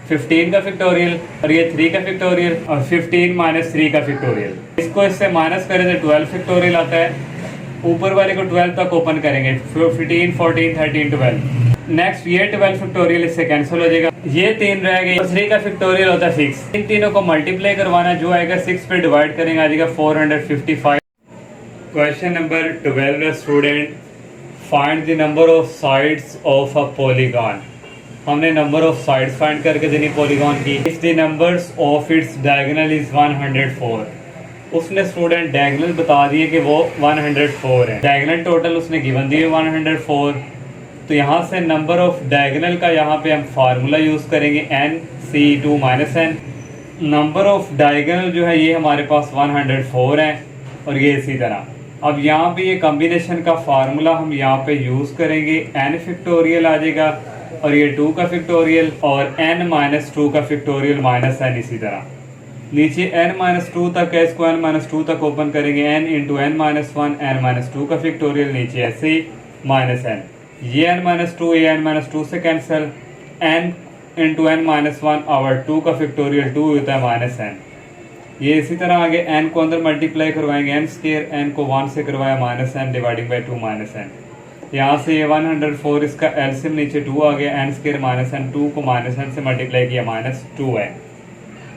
15 का फैक्टोरियल और ये 3 का फैक्टोरियल, और 15 माइनस 3 का फैक्टोरियल, इसको इससे माइनस करें तो 12 फैक्टोरियल आता है। ऊपर वाले को 12 तक ओपन करेंगे, 15 14 13 12, नेक्स्ट ये 12 फैक्टोरियल इससे कैंसिल हो जाएगा, ये 3 रह गए, 3 का फैक्टोरियल होता है 6, इन तीनों को मल्टीप्लाई करवाना, जो आएगा 6 पे डिवाइड करेंगे आ जाएगा 455। क्वेश्चन नंबर 12 है student, find the number of sides of a polygon. हमने नंबर ऑफ साइड्स फाइंड करके देनी पॉलीगॉन की। If the numbers of its diagonal is 104, उसने स्टूडेंट डायगोनल बता दिए कि वो 104 है, डायगोनल टोटल उसने गिवन दिए 104। तो यहाँ से नंबर ऑफ डायगोनल का यहाँ पे हम फार्मूला यूज़ करेंगे NC2 minus n। Number of diagonal जो है ये हमारे पास 104 है, और ये इसी तरह। अब यहाँ पे ये कॉम्बिनेशन का फार्मूला हम यहाँ पे यूज़ करेंगे, n फैक्टोरियल आ जाएगा, और ये 2 का फैक्टोरियल, और n माइनस 2 का फैक्टोरियल माइनस n, इसी तरह नीचे n माइनस 2 तक है, इसको n माइनस 2 तक ओपन करेंगे, n into n minus 1, n minus 2 का फैक्टोरियल, नीचे ऐसे ही माइनस n, ये n माइनस 2 ये n माइनस 2 से cancel, n into n minus 1 और 2 का फैक्टोरियल 2 होता है माइनस n। ये इसी तरह आगे n को अंदर मल्टीप्लाई करवाएंगे, n स्क्वायर, n को 1 से करवाया minus n dividing by 2 minus n। यहाँ से ये 104, इसका एलसीएम नीचे 2 आ गया, n स्क्वायर माइनस n, 2 को माइनस n से मल्टीप्लाई किया माइनस 2 है।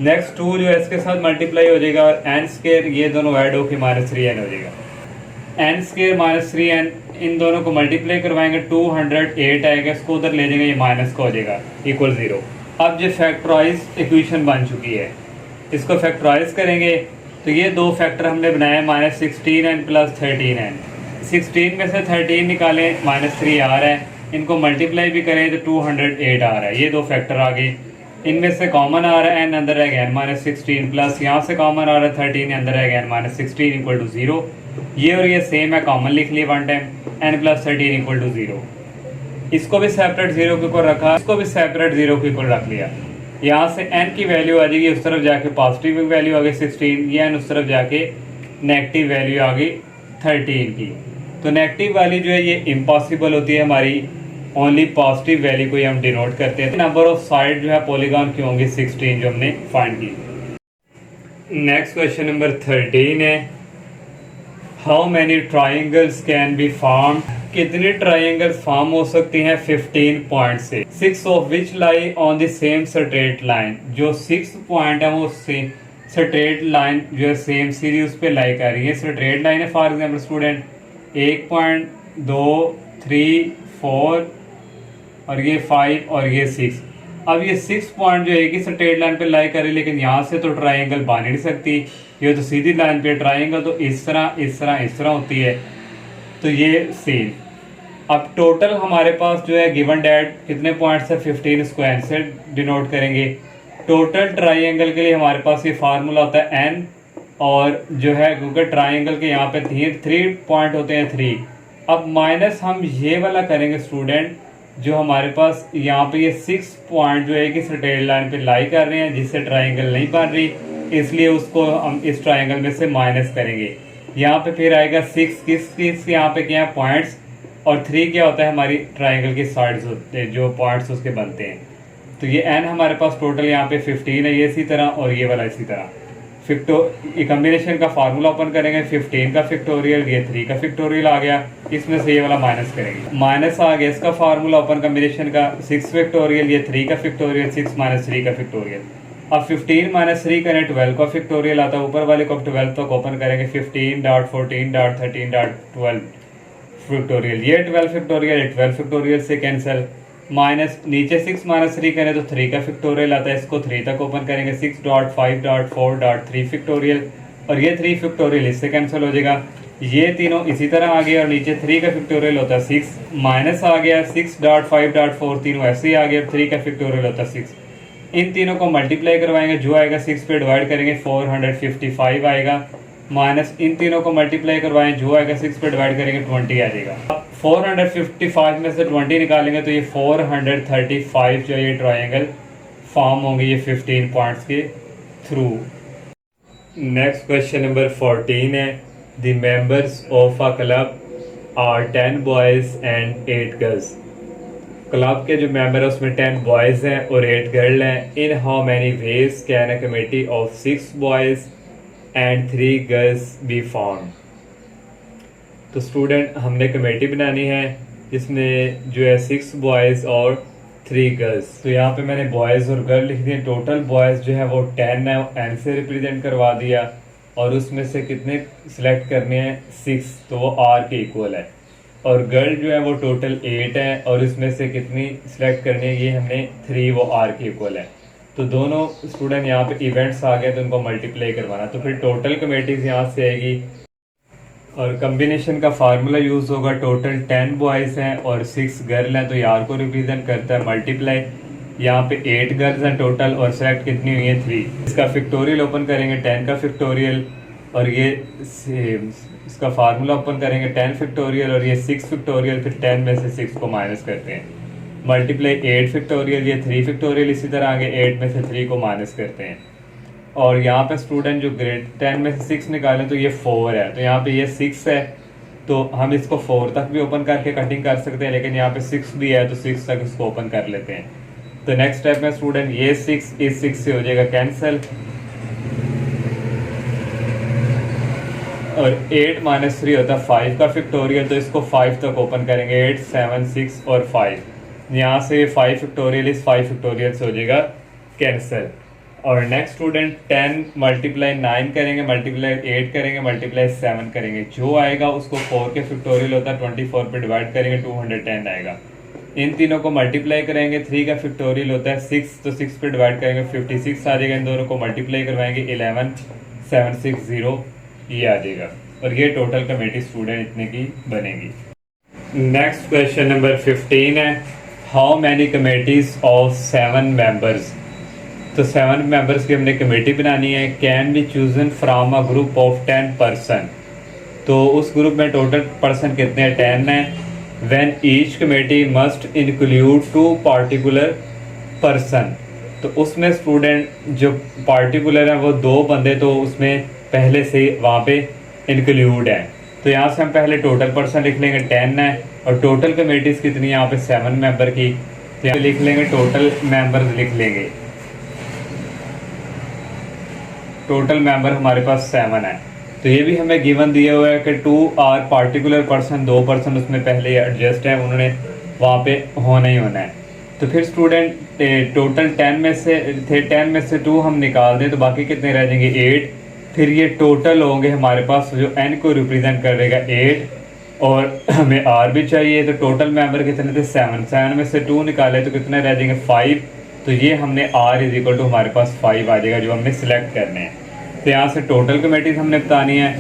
नेक्स्ट 2 जो है इसके साथ मल्टीप्लाई हो जाएगा, और n स्क्वायर ये दोनों ऐड होकर माइनस 3n हो जाएगा, n स्क्वायर माइनस 3n, इन दोनों को मल्टीप्लाई करवाएंगे 208 आएगा, इसको उधर ले जाएंगे, ये माइनस का हो जाएगा इक्वल 0। अब ये फैक्टराइज इक्वेशन बन चुकी है, इसको फैक्टराइज करेंगे तो ये 2 फैक्टर हमने बनाए, माइनस 16n प्लस 13n, 16 में से 13 निकालें माइनस 3 आ रहा है, इनको मल्टीप्लाई भी करें तो 208 आ रहा है, ये 2 फैक्टर आ गए। इनमें से कॉमन आ रहा है n, अंदर रह गया n माइनस 16, प्लस यहाँ से कॉमन आ रहा है 13, अंदर रह गया n माइनस 16 इक्वल टू 0। ये और ये सेम है, कॉमन लिख लिए one time, n plus 13 equal to 0। इसको भी सेपरेट 0 के ऊपर रखा, इसको भी सेपरेट 0 के ऊपर रख लिया। यहाँ से n की वैल्यू आ जाएगी उस तरफ जाके पॉजिटिव वैल्यू आ गई 16, ये n उस तरफ जाके नेगेटिव वैल्यू आ गई 13 की। तो नेगेटिव वाली जो है ये इम्पॉसिबल होती है हमारी, ओनली पॉजिटिव वैल्यू को ही हम डिनोट करते हैं। नंबर ऑफ साइड जो है पॉलीगॉन की होंगी 16 जो हमने फाइंड की। नेक्स्ट क्वेश्चन नंबर 13 है, how many triangles can be form, कितनी ट्राइंगल फॉर्म हो सकती हैं 15 पॉइंट से, 6 of which lie on the same straight line, जो 6 पॉइंट है वो स्ट्रेट लाइन जो है सेम सीधी उस पर लाई कर रही है। स्ट्रेट लाइन है फॉर एग्जाम्पल स्टूडेंट 1 पॉइंट 2 3 4 और ये 5 और ये 6। अब ये 6 पॉइंट जो है कि स्ट्रेट लाइन पे लाई कर रही है, लेकिन यहाँ से तो ट्राइंगल बन नहीं सकती, ये तो सीधी लाइन पे ट्राइंगल तो इस तरह इस तरह इस तरह होती है। तो ये सीन, अब टोटल हमारे पास जो है गिवन डेट कितने पॉइंट्स है 15 स्क्वायर से डिनोट करेंगे। टोटल ट्राइंगल के लिए हमारे पास ये फार्मूला होता है n, और जो है क्योंकि ट्राइंगल के यहाँ पे 3 पॉइंट होते हैं 3। अब माइनस हम ये वाला करेंगे स्टूडेंट, जो हमारे पास यहाँ पे ये 6 पॉइंट जो है कि स्ट्रेट लाइन पे लाई कर रहे हैं जिससे ट्राइंगल नहीं बन रही, इसलिए उसको हम इस ट्राइंगल में से माइनस करेंगे। यहाँ पे फिर आएगा 6 किस यहाँ पे क्या है पॉइंट्स, और 3 क्या होता है हमारी ट्राइंगल की साइड्स होते हैं जो पॉइंट्स उसके बनते हैं। तो ये n हमारे पास टोटल यहाँ पे 15 है, ये इसी तरह और ये वाला इसी तरह। ये कम्बिनेशन का फार्मूला ओपन करेंगे, 15 का फैक्टोरियल, ये 3 का फैक्टोरियल आ गया, इसमें से ये वाला माइनस करेंगे, माइनस आ गया इसका फार्मूला ओपन कम्बिनेशन का 6 फैक्टोरियल, ये 3 का फैक्टोरियल, 6 माइनस 3 का फैक्टोरियल। अब 15 माइनस 3 करें 12 का फैक्टोरियल आता है, ऊपर वाले को 12 तक ओपन करेंगे, 15.14.13.12 फैक्टोरियल, ये 12 फैक्टोरियल, 12 फैक्टोरियल से कैंसिल, माइनस नीचे 6 माइनस 3 करें तो 3 का फैक्टोरियल आता है, इसको 3 तक ओपन करेंगे, 6.5.4.3 फैक्टोरियल, और ये 3 फैक्टोरियल इससे कैंसिल हो जाएगा, ये तीनों इसी तरह आ गए, और नीचे 3 का फैक्टोरियल होता है 6, माइनस आ गया 6.5.4 तीनों ऐसे ही आ गया, 3 का फैक्टोरियल होता है 6। इन तीनों को मल्टीप्लाई करवाएंगे, जो आएगा 6 पे डिवाइड करेंगे 455 आएगा, माइनस इन तीनों को मल्टीप्लाई करवाएं, जो आएगा 6 पे डिवाइड करेंगे 20 आ जाएगा। 455 में से 20 निकालेंगे तो ये 435 जो ये ट्रायंगल फॉर्म होंगे ये 15 पॉइंट्स के थ्रू। नेक्स्ट क्वेश्चन नंबर 14 है, the members of a club are 10 boys and 8 girls. Club के जो मेंबर है उसमें 10 बॉयज हैं और 8 गर्ल हैं। In how many ways can a committee of 6 boys and 3 girls be form. तो स्टूडेंट हमने कमेटी बनानी है जिसमें जो है 6 बॉयज़ और 3 गर्ल्स। तो यहाँ पे मैंने बॉयज़ और गर्ल लिख दिए। टोटल बॉयज़ जो है वो 10 है, एन से रिप्रेजेंट करवा दिया, और उसमें से कितने सिलेक्ट करने हैं 6, तो वो आर के इक्वल है। और गर्ल जो है वो टोटल 8 है, और इसमें से कितनी सिलेक्ट करनी है ये हमने 3, वो आर के इक्वल है। तो दोनों स्टूडेंट यहाँ पे इवेंट्स आ गए तो उनको मल्टीप्लाई करवाना, तो फिर टोटल कमेटीज यहाँ से आएगी, और कम्बिनेशन का फार्मूला यूज़ होगा। टोटल 10 बॉयज़ हैं और 6 गर्ल हैं, तो ये आर को रिप्रेजेंट करता है मल्टीप्लाई। यहाँ पे 8 गर्ल्स हैं टोटल, और सेलेक्ट कितनी हुई है 3। इसका फैक्टोरियल ओपन करेंगे 10 का फैक्टोरियल, और ये इसका फार्मूला ओपन करेंगे 10 फैक्टोरियल, और ये 6 फैक्टोरियल, फिर 10 में से 6 को माइनस करते हैं, मल्टीप्लाई 8 फैक्टोरियल, ये 3 फैक्टोरियल, इसी तरह आगे 8 में से 3 को माइनस करते हैं। और यहाँ पे स्टूडेंट जो ग्रेड 10 में से 6 निकालें तो ये 4 है, तो यहाँ पे ये 6 है, तो हम इसको 4 तक भी ओपन करके कटिंग कर सकते हैं, लेकिन यहाँ पे 6 भी है तो 6 तक इसको ओपन कर लेते हैं। तो नेक्स्ट स्टेप में स्टूडेंट ये 6 इस 6 से हो जाएगा कैंसिल, और 8 माइनस 3 होता है 5 का फैक्टोरियल, तो इसको 5 तक ओपन करेंगे, 8 7 6 और 5, यहाँ से 5 फैक्टोरियल इस 5 फैक्टोरियल से हो जाएगा कैंसिल। और नेक्स्ट स्टूडेंट 10 मल्टीप्लाई 9 करेंगे, मल्टीप्लाई 8 करेंगे, मल्टीप्लाई 7 करेंगे, जो आएगा उसको 4 के फैक्टोरियल होता है 24 पे डिवाइड करेंगे 210 आएगा। इन तीनों को मल्टीप्लाई करेंगे, 3 का फैक्टोरियल होता है 6, तो 6 पे डिवाइड करेंगे 56 आ जाएगा। इन दोनों को मल्टीप्लाई करवाएंगे 11 760 ये आ जाएगा, और ये टोटल कमेटी स्टूडेंट इतने की बनेगी। नेक्स्ट क्वेश्चन नंबर 15 है, how many committees of 7 members. तो 7 मेंबर्स की हमने कमेटी बनानी है। Can be chosen from a group of 10 person. तो उस ग्रुप में टोटल पर्सन कितने हैं 10 हैं। When each committee must include 2 particular person. तो उसमें स्टूडेंट जो पार्टिकुलर है वो 2 बंदे तो उसमें पहले से वहाँ पे इंक्लूड है। तो यहाँ से हम पहले टोटल पर्सन लिख लेंगे 10 है, और टोटल कमेटीज़ कितनी है यहाँ पे 7 मेंबर की। तो यहाँ पे लिख लेंगे टोटल मेंबर्स लिख लेंगे, टोटल मेंबर हमारे पास 7 है। तो ये भी हमें गिवन दिया हुआ है कि 2 आर पार्टिकुलर पर्सन, 2 पर्सन उसमें पहले एडजस्ट है, उन्होंने वहाँ पे होना ही होना है। तो फिर स्टूडेंट टोटल 10 में से 2 हम निकाल दें तो बाकी कितने रह जाएंगे 8। फिर ये टोटल होंगे हमारे पास जो n को रिप्रेजेंट करेगा 8, और हमें r भी चाहिए। तो टोटल मेंबर कितने थे 7 में से 2 निकाले तो कितने रह जाएंगे 5। तो ये हमने r इज इक्वल टू हमारे पास 5 आ जाएगा जो हमने सिलेक्ट करने हैं। तो यहाँ से टोटल कमेटीज हमने बतानी है।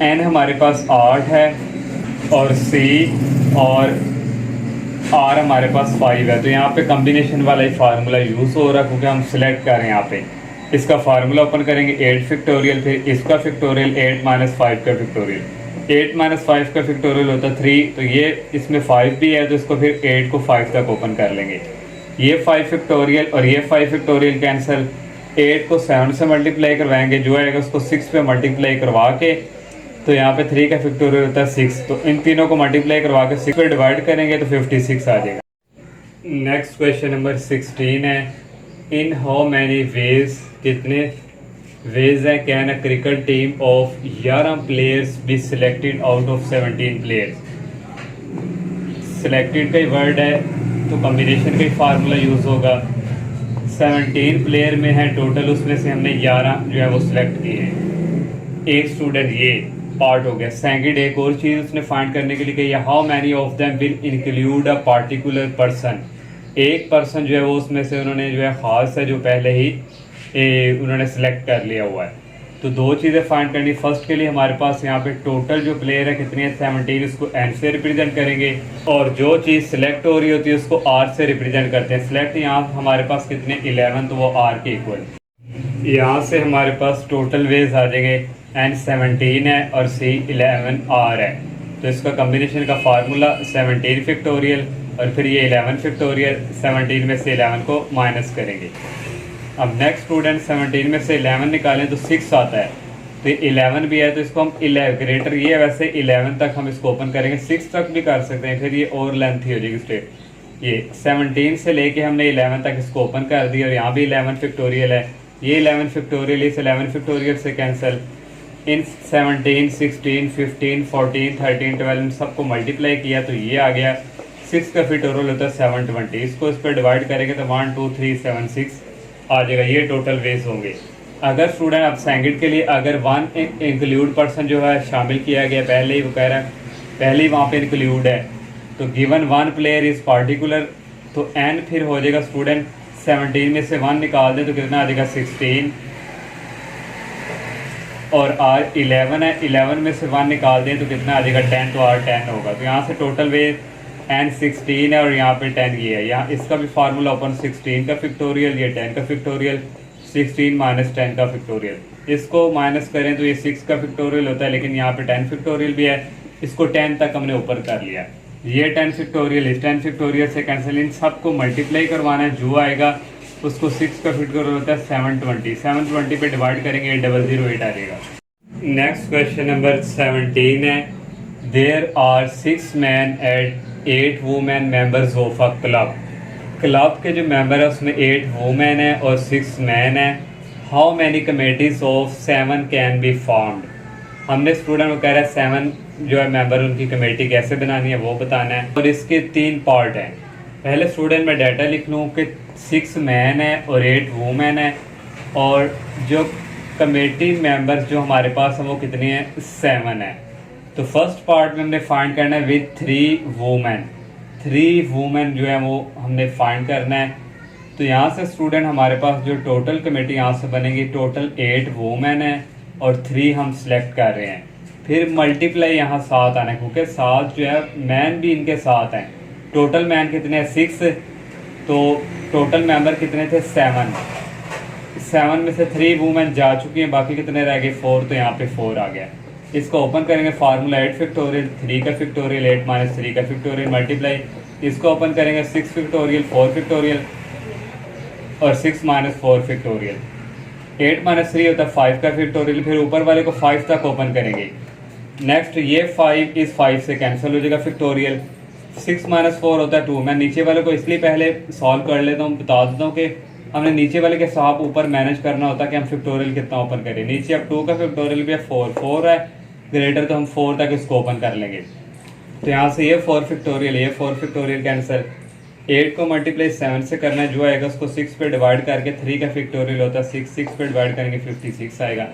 n हमारे पास 8 है और c और r हमारे पास 5 है। तो यहाँ पे कम्बिनेशन वाला ही फार्मूला यूज़ हो रहा है क्योंकि हम सिलेक्ट कर रहे हैं। यहाँ पे इसका फार्मूला ओपन करेंगे 8 फैक्टोरियल, फिर इसका फैक्टोरियल 8 माइनस 5 का फैक्टोरियल। 8 माइनस 5 का फैक्टोरियल होता है 3, तो ये इसमें 5 भी है तो इसको फिर 8 को 5 तक ओपन कर लेंगे। ये 5 फैक्टोरियल और ये 5 फैक्टोरियल कैंसिल। 8 को 7 से मल्टीप्लाई करवाएंगे, जो आएगा उसको 6 पे मल्टीप्लाई करवा के, तो यहाँ पे 3 का फैक्टोरियल होता है 6, तो इन तीनों को मल्टीप्लाई करवा के 6 पे डिवाइड करेंगे तो 56 आ जाएगा। नेक्स्ट क्वेश्चन नंबर 16 है, इन हाउ मैनी वेज, कितने वेज है can a cricket team of 11 players be selected out of 17 players. Selected का ही वर्ड है तो कम्बिनेशन का ही फार्मूला यूज़ होगा। 17 प्लेयर में है टोटल, उसमें से हमने 11 जो है वो सिलेक्ट किए हैं। एक स्टूडेंट ये पार्ट हो गया। सेकंड एक और चीज़ उसने फाइंड करने के लिए कही, how many of them will include a particular person. एक पर्सन जो है वो उसमें से उन्होंने जो है ख़ास है जो पहले ही उन्होंने सेलेक्ट कर लिया हुआ है। तो 2 चीज़ें फाइंड करनी। फर्स्ट के लिए हमारे पास यहाँ पे टोटल जो प्लेयर है कितनी है 17, उसको n से रिप्रेजेंट करेंगे, और जो चीज़ सिलेक्ट हो रही होती है उसको r से रिप्रेजेंट करते हैं। सिलेक्ट यहाँ हमारे पास कितने 11, तो वो r के इक्वल। यहाँ से हमारे पास टोटल वेज आ जाएंगे, n 17 है और c 11 r है। तो इसका कम्बिनेशन का फार्मूला 17 फैक्टोरियल और फिर ये 11 फैक्टोरियल। 17 में से 11 को माइनस करेंगे। अब नेक्स्ट स्टूडेंट 17 में से 11 निकालें तो 6 आता है, तो ये 11 भी है तो इसको हम 11 ग्रेटर, ये वैसे 11 तक हम इसको ओपन करेंगे, 6 तक भी कर सकते हैं, फिर ये और लेंथ ही हो जाएगी स्ट्रेट। ये 17 से लेके हमने 11 तक इसको ओपन कर दिया, और यहाँ भी 11 फैक्टोरियल है, ये 11 फैक्टोरियल, इस 11 फैक्टोरियल से कैंसिल। इन 17, 16, 15, 14, 13, 12 सबको मल्टीप्लाई किया तो ये आ गया। 6 का फैक्टोरियल होता है 720, इसको इस पर डिवाइड करेंगे तो 1 2 3 7 6 आ जाएगा। ये टोटल वेज होंगे। अगर स्टूडेंट अब सेकंड के लिए अगर 1 इंक्लूड पर्सन जो है शामिल किया गया, पहले ही वो कह रहा है पहले ही वहाँ पे इंक्लूड है, तो गिवन 1 प्लेयर इज पार्टिकुलर, तो n फिर हो जाएगा स्टूडेंट 17 में से 1 निकाल दें तो कितना आ जाएगा 16, और r 11 है, 11 में से 1 निकाल दें तो कितना आ जाएगा 10, तो r 10 होगा। तो यहाँ से टोटल वेज n 16 है और यहाँ पे 10 ये है। यहाँ इसका भी फार्मूला ओपन 16 का फैक्टोरियल, ये 10 का फैक्टोरियल, 16 माइनस 10 का फैक्टोरियल। इसको माइनस करें तो ये 6 का फैक्टोरियल होता है, लेकिन यहाँ पे 10 फैक्टोरियल भी है, इसको 10 तक हमने ऊपर कर लिया। ये 10 फैक्टोरियल इस 10 फैक्टोरियल से कैंसिल, इन सबको मल्टीप्लाई करवाना है, जो आएगा उसको 6 का फैक्टोरियल होता है 720, 720 पे डिवाइड करेंगे 008 आ जाएगा। नेक्स्ट क्वेश्चन नंबर 17 है, there are 6 men and 8 women members of a club. Club के जो मेंबर है उसमें 8 वुमेन है और 6 मैन है। How many committees of 7 can be formed. हमने स्टूडेंट को कह रहा है 7 जो है मेंबर उनकी कमेटी कैसे बनानी है वो बताना है, और इसके 3 पार्ट हैं। पहले स्टूडेंट मैं डाटा लिख लूँ कि 6 मैन है और 8 वुमेन है, और जो कमेटी मेंबर्स जो हमारे पास हैं वो कितने हैं 7 है। तो फर्स्ट पार्ट में हमने फाइंड करना है विद 3 वुमेन, 3 वुमेन जो है वो हमने फाइंड करना है। तो यहाँ से स्टूडेंट हमारे पास जो टोटल कमेटी यहाँ से बनेगी, टोटल 8 वुमेन है और 3 हम सिलेक्ट कर रहे हैं। फिर मल्टीप्लाई यहाँ 7 आना है, क्योंकि 7 जो है मैन भी इनके साथ हैं। टोटल मैन कितने हैं 6, तो टोटल मेंबर कितने थे 7 में से 3 वुमेन जा चुकी हैं, बाकी कितने रह गए 4, तो यहाँ पे 4 आ गया। इसको ओपन करेंगे फार्मूला 8 फैक्टोरियल, 3 का फैक्टोरियल 8 माइनस 3 का फैक्टोरियल मल्टीप्लाई, इसको ओपन करेंगे 6 फैक्टोरियल 4 फैक्टोरियल, और 6 माइनस 4 फैक्टोरियल। 8 माइनस 3 होता है 5 का फैक्टोरियल, फिर ऊपर वाले को 5 तक ओपन करेंगे। नेक्स्ट ये 5 इस 5 से कैंसिल हो जाएगा फैक्टोरियल। 6 माइनस 4 होता है 2। मैं नीचे वाले को इसलिए पहले सॉल्व कर लेता हूँ, बता देता हूँ कि हमने नीचे वाले के साथ ऊपर मैनेज करना होता है कि हम फैक्टोरियल कितना ओपन करें। नीचे अब 2 का फैक्टोरियल भी है 4 है ग्रेटर, तो हम 4 तक इसको ओपन कर लेंगे। तो यहाँ से ये 4 फैक्टोरियल, ये 4 फैक्टोरियल कैंसिल। 8 को मल्टीप्लाई 7 से करना है, जो आएगा उसको 6 पे डिवाइड करके 3 का फैक्टोरियल होता है 6 पे डिवाइड करेंगे 56 आएगा।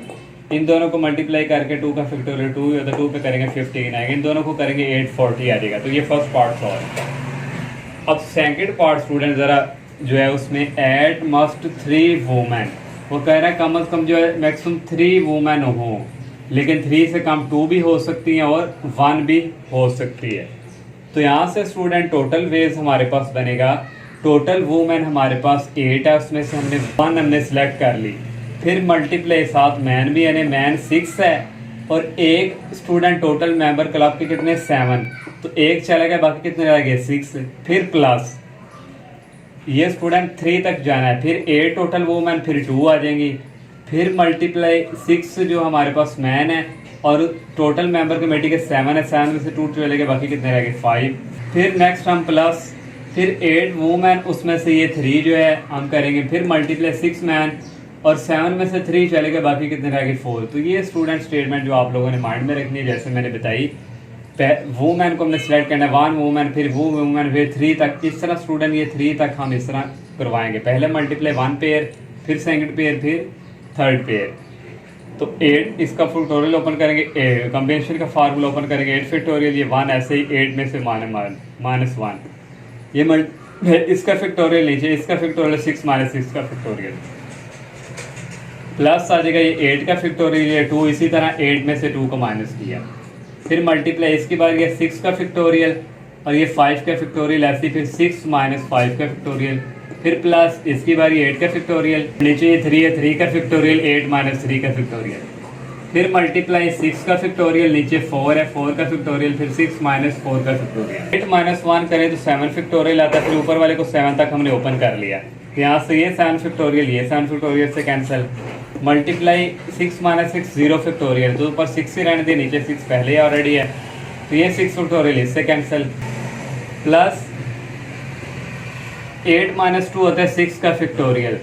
इन दोनों को मल्टीप्लाई करके 2 का फैक्टोरियल 2 होता है, 2 पे करेंगे 15 आएगा। इन दोनों को करेंगे 840 आ जाएगा। तो ये फर्स्ट पार्ट सॉल्व। अब सेकंड पार्ट स्टूडेंट ज़रा जो है उसमें एट मस्ट 3 वूमेन, वो कह रहा है कम से कम जो है मैक्सिमम 3 वूमेन हो, लेकिन 3 से कम 2 भी हो सकती हैं और 1 भी हो सकती है। तो यहाँ से स्टूडेंट टोटल वेज हमारे पास बनेगा, टोटल वूमेन हमारे पास 8 है, उसमें से हमने 1 हमने सिलेक्ट कर ली, फिर मल्टीप्लाई साथ मैन भी, यानी मैन 6 है और एक स्टूडेंट टोटल मेंबर क्लब के कितने 7, तो एक चला गया, बाकी कितने रह गए 6, फिर प्लस ये स्टूडेंट 3 तक जाना है, फिर 8 टोटल वूमेन, फिर 2 आ जाएंगी, फिर मल्टीप्लाई 6 जो हमारे पास मैन है और टोटल मेंबर कमेटी के 7 है, 7 में से 2 चले गए, बाकी कितने रह गए 5। फिर नेक्स्ट हम प्लस फिर 8 वूमेन, उसमें से ये 3 जो है हम करेंगे, फिर मल्टीप्लाई 6 मैन और 7 में से 3 चले गए, बाकी कितने रह गए 4। तो ये स्टूडेंट स्टेटमेंट जो आप लोगों ने माइंड में रखनी है, जैसे मैंने बताई वूमेन को हमने सेलेक्ट करना है 1 वूमेन, फिर वो वूमेन, फिर 3 तक। इस तरह स्टूडेंट ये 3 तक हम इस तरह करवाएंगे, पहले मल्टीप्लाई 1 पेयर, फिर सेकंड पेयर, फिर थर्ड पेयर। तो 8 इसका फैक्टोरियल ओपन करेंगे, कॉम्बिनेशन का फार्मूला ओपन करेंगे 8 फैक्टोरियल, ये 1 ऐसे ही 8 में से -1 ये इसका फैक्टोरियल नीचे, इसका फैक्टोरियल 6 माइनस 6 का फैक्टोरियल, प्लस आ जाएगा ये 8 का फैक्टोरियल, ये 2 इसी तरह 8 में से 2 को माइनस किया, फिर मल्टीप्लाई इसके बाद ये 6 का फैक्टोरियल और ये 5 का फैक्टोरियल, ऐसे फिर 6 माइनस 5 का फैक्टोरियल, फिर प्लस इसकी बारी 8 का फैक्टोरियल, नीचे ये 3 है 3 का फैक्टोरियल, 8 माइनस 3 का फैक्टोरियल, फिर मल्टीप्लाई 6 का फैक्टोरियल, नीचे 4 है 4 का फैक्टोरियल, फिर 6 माइनस 4 का फैक्टोरियल। 8 माइनस 1 करें तो 7 फैक्टोरियल आता है, फिर ऊपर वाले को 7 तक हमने ओपन कर लिया, यहाँ से ये 7 फैक्टोरियल, ये 7 फैक्टोरियल से कैंसिल, मल्टीप्लाई 6 माइनस 6 0 फैक्टोरियल, तो ऊपर 6 ही रहने दिए, नीचे 6 पहले ही ऑलरेडी है, तो ये 6 फैक्टोरियल इससे कैंसिल, प्लस 8 माइनस 2 होता है 6 का फैक्टोरियल,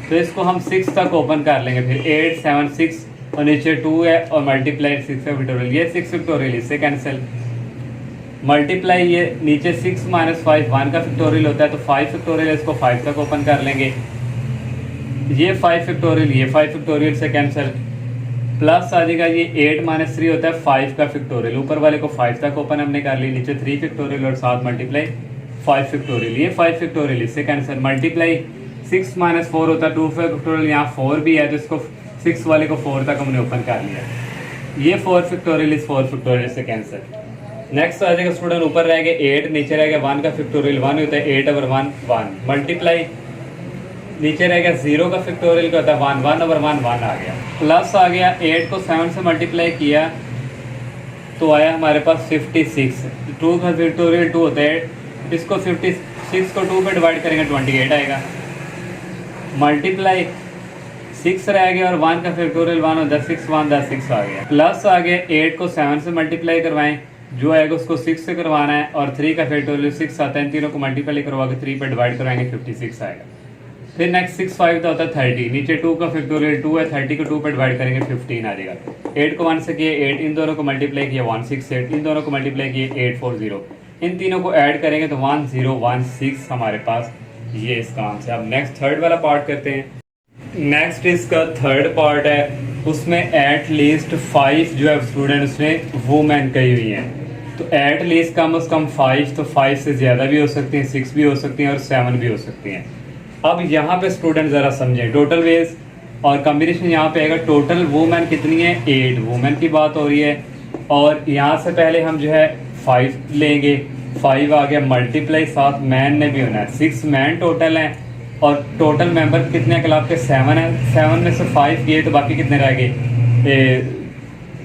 तो इसको हम 6 तक ओपन कर लेंगे, फिर 8 7 6 और नीचे 2 है और मल्टीप्लाई 6 का फैक्टोरियल, ये 6 फैक्टोरियल इससे कैंसिल, मल्टीप्लाई ये नीचे 6 माइनस 5 1 का फैक्टोरियल होता है, तो 5 फैक्टोरियल इसको 5 तक ओपन कर लेंगे, ये 5 फैक्टोरियल, ये 5 फैक्टोरियल से कैंसिल, प्लस आ जाएगा ये 8 माइनस 3 होता है 5 का फैक्टोरियल, ऊपर वाले को 5 तक ओपन हमने कर ली, नीचे 3 फैक्टोरियल और साथ मल्टीप्लाई 5 फैक्टोरियल, ये 5 फैक्टोरियल इससे कैंसिल, मल्टीप्लाई 6 माइनस 4 होता है 2 फैक्टोरियल, यहाँ 4 भी है तो इसको 6 वाले को 4 तक हमने ओपन कर लिया, ये 4 फैक्टोरियल इस 4 फैक्टोरियल से कैंसिल। नेक्स्ट आ जाएगा स्टूडेंट, ऊपर रहेगा 8, नीचे रहेगा 1 का फैक्टोरियल, 1 होता है 8 ओवर 1 1, मल्टीप्लाई नीचे रहेगा 0 का फैक्टोरियल का होता है 1 1 ओवर 1 1 आ गया, प्लस आ गया 8 को 7 से मल्टीप्लाई किया तो आया हमारे पास 56, 2 का फैक्टोरियल 2 होता है, इसको 56 को 2 पे डिवाइड करेंगे 28 आएगा, मल्टीप्लाई 6 रह गया और 1 का फैक्टोरियल 1 होता है 6 1 10 6 आ गया, प्लस आ गया 8 को 7 से मल्टीप्लाई करवाएं, जो आएगा उसको 6 से करवाना है और 3 का फैक्टोरियल 6 आता है, तीनों को मल्टीप्लाई करवा के 3 पे डिवाइड करवाएंगे 56 आएगा, फिर नेक्स्ट 6 5 का होता है 30, नीचे 2 का फैक्टोरियल 2 है, 30 को 2 पे डिवाइड करेंगे 15 आ जाएगा, 8 को 1 से किए 8, इन दोनों को मल्टीप्लाई किया 168, इन दोनों को मल्टीप्लाई किए 840, इन तीनों को ऐड करेंगे तो 1016 हमारे पास ये इसका आंसर। अब नेक्स्ट थर्ड वाला पार्ट करते हैं। नेक्स्ट इसका थर्ड पार्ट है, उसमें एट लीस्ट 5 जो है स्टूडेंट उसने वूमेन कही हुई हैं, तो एट लीस्ट कम से कम 5, तो 5 से ज़्यादा भी हो सकती हैं, 6 भी हो सकती हैं और 7 भी हो सकती हैं। अब यहाँ पे स्टूडेंट ज़रा समझें, टोटल वेज और कॉम्बिनेशन यहाँ पे आएगा, टोटल वूमेन कितनी है 8 वूमेन की बात हो रही है, और यहाँ से पहले हम जो है 5 लेंगे, 5 आ गया, मल्टीप्लाई साथ मैन ने भी होना है, 6 मैन टोटल हैं और टोटल मेंबर कितने क्लब के 7 हैं, 7 में से 5 किए तो बाकी कितने रह गए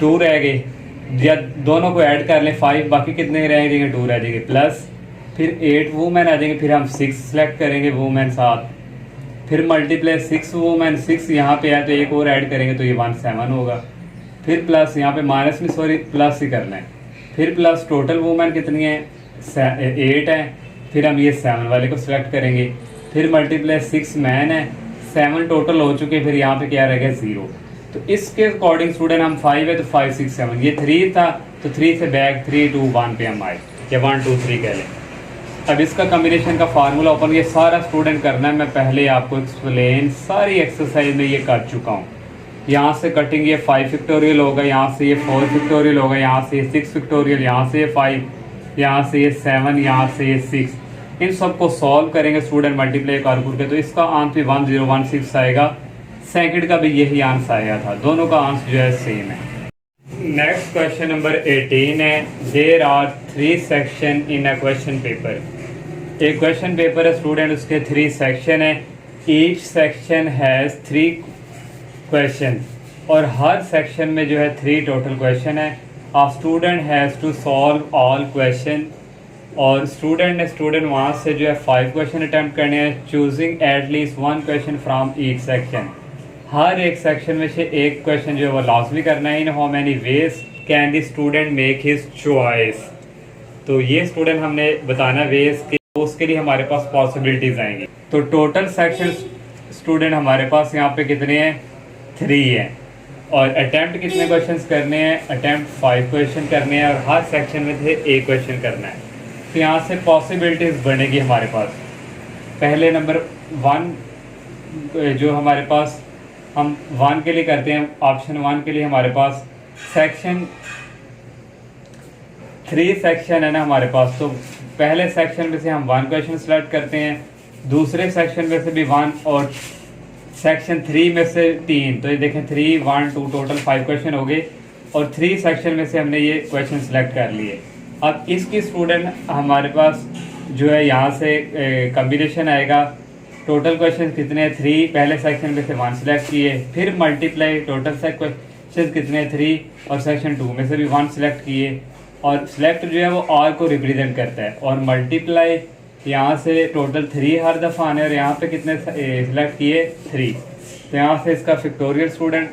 2 रह गए, या दोनों को ऐड कर लें 5, बाकी कितने रह जाएंगे 2 रह जाएंगे, प्लस फिर 8 वूमेन आ जाएंगे, फिर हम 6 सेलेक्ट करेंगे वूमेन साथ, फिर मल्टीप्लाई 6 वूमेन, 6 यहाँ पे है तो एक और ऐड करेंगे तो ये 17 होगा। फिर प्लस यहाँ पे माइनस में, सॉरी प्लस ही करना है। फिर प्लस टोटल वूमेन कितनी है, 8 है। फिर हम ये 7 वाले को सिलेक्ट करेंगे। फिर मल्टीप्लाई 6 मैन है, 7 टोटल हो चुके, फिर यहाँ पे क्या रहेगा 0। तो इसके अकॉर्डिंग स्टूडेंट हम 5 है तो 5 6 7, ये 3 था तो 3 से बैक 3 2 1 पे हम आए, या 1 2 3 कह लें। अब इसका कम्बिनेशन का फार्मूला ओपन, ये सारा स्टूडेंट करना है, मैं पहले आपको एक्सप्लेन सारी एक्सरसाइज में ये कर चुका हूँ। यहाँ से कटिंग ये 5 फैक्टोरियल होगा, यहाँ से ये 4 फैक्टोरियल होगा, यहाँ से ये 6 फैक्टोरियल, यहाँ से ये 5, यहाँ से ये 7, यहाँ से ये 6। इन सबको सॉल्व करेंगे स्टूडेंट मल्टीप्लाई करके, तो इसका आंसर 1016 आएगा। सेकंड का भी यही आंसर आया था, दोनों का आंसर जो है सेम है। नेक्स्ट क्वेश्चन नंबर 18 है, there are 3 section in a question paper. एक क्वेश्चन पेपर है स्टूडेंट, उसके 3 सेक्शन है। ईच सेक्शन हैज़ 3 क्वेश्चन, और हर सेक्शन में जो है 3 टोटल क्वेश्चन है। A student has to solve all question, और स्टूडेंट वहाँ से जो है 5 क्वेश्चन अटैम्प्ट करने हैं, choosing at least 1 question from each section. हर एक सेक्शन में से एक क्वेश्चन जो है वो लाजमी करना है। इन how many ways can the student make his choice. तो ये स्टूडेंट हमने बताना वेज के, उसके लिए हमारे पास पॉसिबिलिटीज आएंगी। तो टोटल सेक्शन स्टूडेंट हमारे पास यहाँ पे कितने हैं, 3 हैं। और अटैम्प्ट कितने क्वेश्चंस करने हैं, अटैम्प्ट 5 क्वेश्चन करने हैं, और हर सेक्शन में से एक क्वेश्चन करना है। तो यहाँ से पॉसिबिलिटीज बनेगी हमारे पास। पहले नंबर 1 जो हमारे पास, हम 1 के लिए करते हैं, ऑप्शन 1 के लिए हमारे पास सेक्शन 3 सेक्शन है ना हमारे पास। तो पहले सेक्शन में से हम 1 क्वेश्चन सेलेक्ट करते हैं, दूसरे सेक्शन में से भी 1, और सेक्शन 3 में से 3। तो ये देखें 3 1 2 टोटल 5 क्वेश्चन हो गए, और 3 सेक्शन में से हमने ये क्वेश्चन सेलेक्ट कर लिए। अब इसकी स्टूडेंट हमारे पास जो है यहाँ से कम्बिनेशन आएगा। टोटल क्वेश्चन कितने हैं, 3, पहले सेक्शन में से 1 सेलेक्ट किए, फिर मल्टीप्लाई टोटल क्वेश्चन कितने 3, और सेक्शन 2 में से भी 1 सेलेक्ट किए, और सिलेक्ट जो है वो आर को रिप्रेजेंट करता है, और मल्टीप्लाई यहाँ से टोटल 3 हर दफ़ा आने, और यहाँ पे कितने सिलेक्ट किए 3। तो यहाँ से इसका फैक्टोरियल स्टूडेंट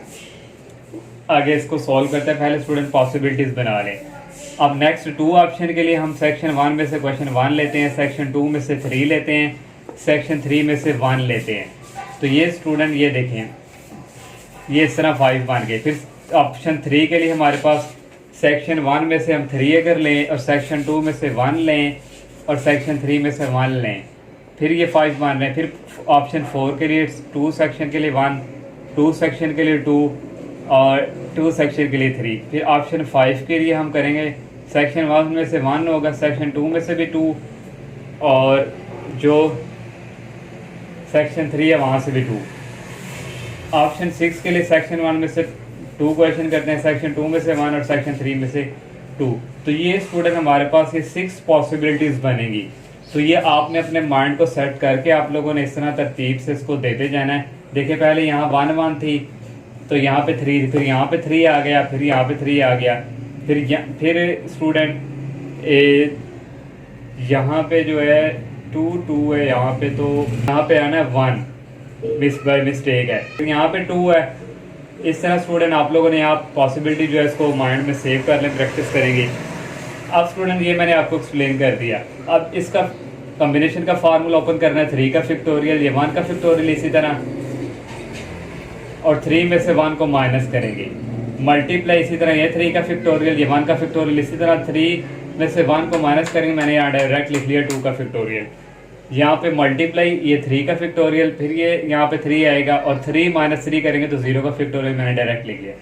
आगे इसको सॉल्व करता है। पहले स्टूडेंट पॉसिबिलिटीज़ बना लें। अब नेक्स्ट 2 ऑप्शन के लिए हम सेक्शन 1 में से क्वेश्चन 1 लेते हैं, सेक्शन 2 में से 3 लेते हैं, सेक्शन 3 में से 1 लेते हैं। तो ये स्टूडेंट ये देखें, ये इस तरह 5 बन गए। फिर ऑप्शन 3 के लिए हमारे पास सेक्शन 1 में से हम 3 अगर लें, और सेक्शन 2 में से 1 लें, और सेक्शन 3 में से 1 लें, फिर ये 5 बन रहे हैं। फिर ऑप्शन 4 के लिए 2 सेक्शन के लिए 1, 2 सेक्शन के लिए 2, और 2 सेक्शन के लिए 3। फिर ऑप्शन 5 के लिए हम करेंगे, सेक्शन 1 में से 1 होगा, सेक्शन 2 में से भी 2, और जो सेक्शन 3 है वहाँ से भी 2। ऑप्शन 6 के लिए सेक्शन 1 में से 2 क्वेश्चन करते हैं, सेक्शन 2 में से 1, और सेक्शन 3 में से 2। तो ये स्टूडेंट हमारे पास ये 6 पॉसिबिलिटीज़ बनेगी। तो ये आपने अपने माइंड को सेट करके आप लोगों ने इस तरह तरतीब से इसको देते जाना है। देखिए पहले यहाँ 1 1 थी, तो यहाँ पे 3, फिर यहाँ पे 3 आ गया, फिर यहाँ पे 3 आ गया, फिर स्टूडेंट यहाँ पे जो है 2 2 है यहाँ पे, तो यहाँ पे आना 1 बाय मिस्टेक है, तो यहाँ पे 2 है। इस तरह स्टूडेंट आप लोगों ने आप पॉसिबिलिटी जो है इसको माइंड में सेव कर लें, प्रैक्टिस करेंगे। अब स्टूडेंट ये मैंने आपको एक्सप्लेन कर दिया। अब इसका कॉम्बिनेशन का फार्मूला ओपन करना है, 3 का फैक्टोरियल, ये 1 का फैक्टोरियल इसी तरह, और 3 में से 1 को माइनस करेंगे, मल्टीप्लाई इसी तरह, ये 3 का फैक्टोरियल, ये 1 का फैक्टोरियल इसी तरह, 3 में से 1 को माइनस करेंगे। मैंने यहाँ डायरेक्ट लिख लिया 2 का फैक्टोरियल, यहाँ पे मल्टीप्लाई ये 3 का फैक्टोरियल, फिर ये यहाँ पे 3 आएगा, और 3 - 3 करेंगे तो 0 का फैक्टोरियल मैंने डायरेक्ट लिख लिया।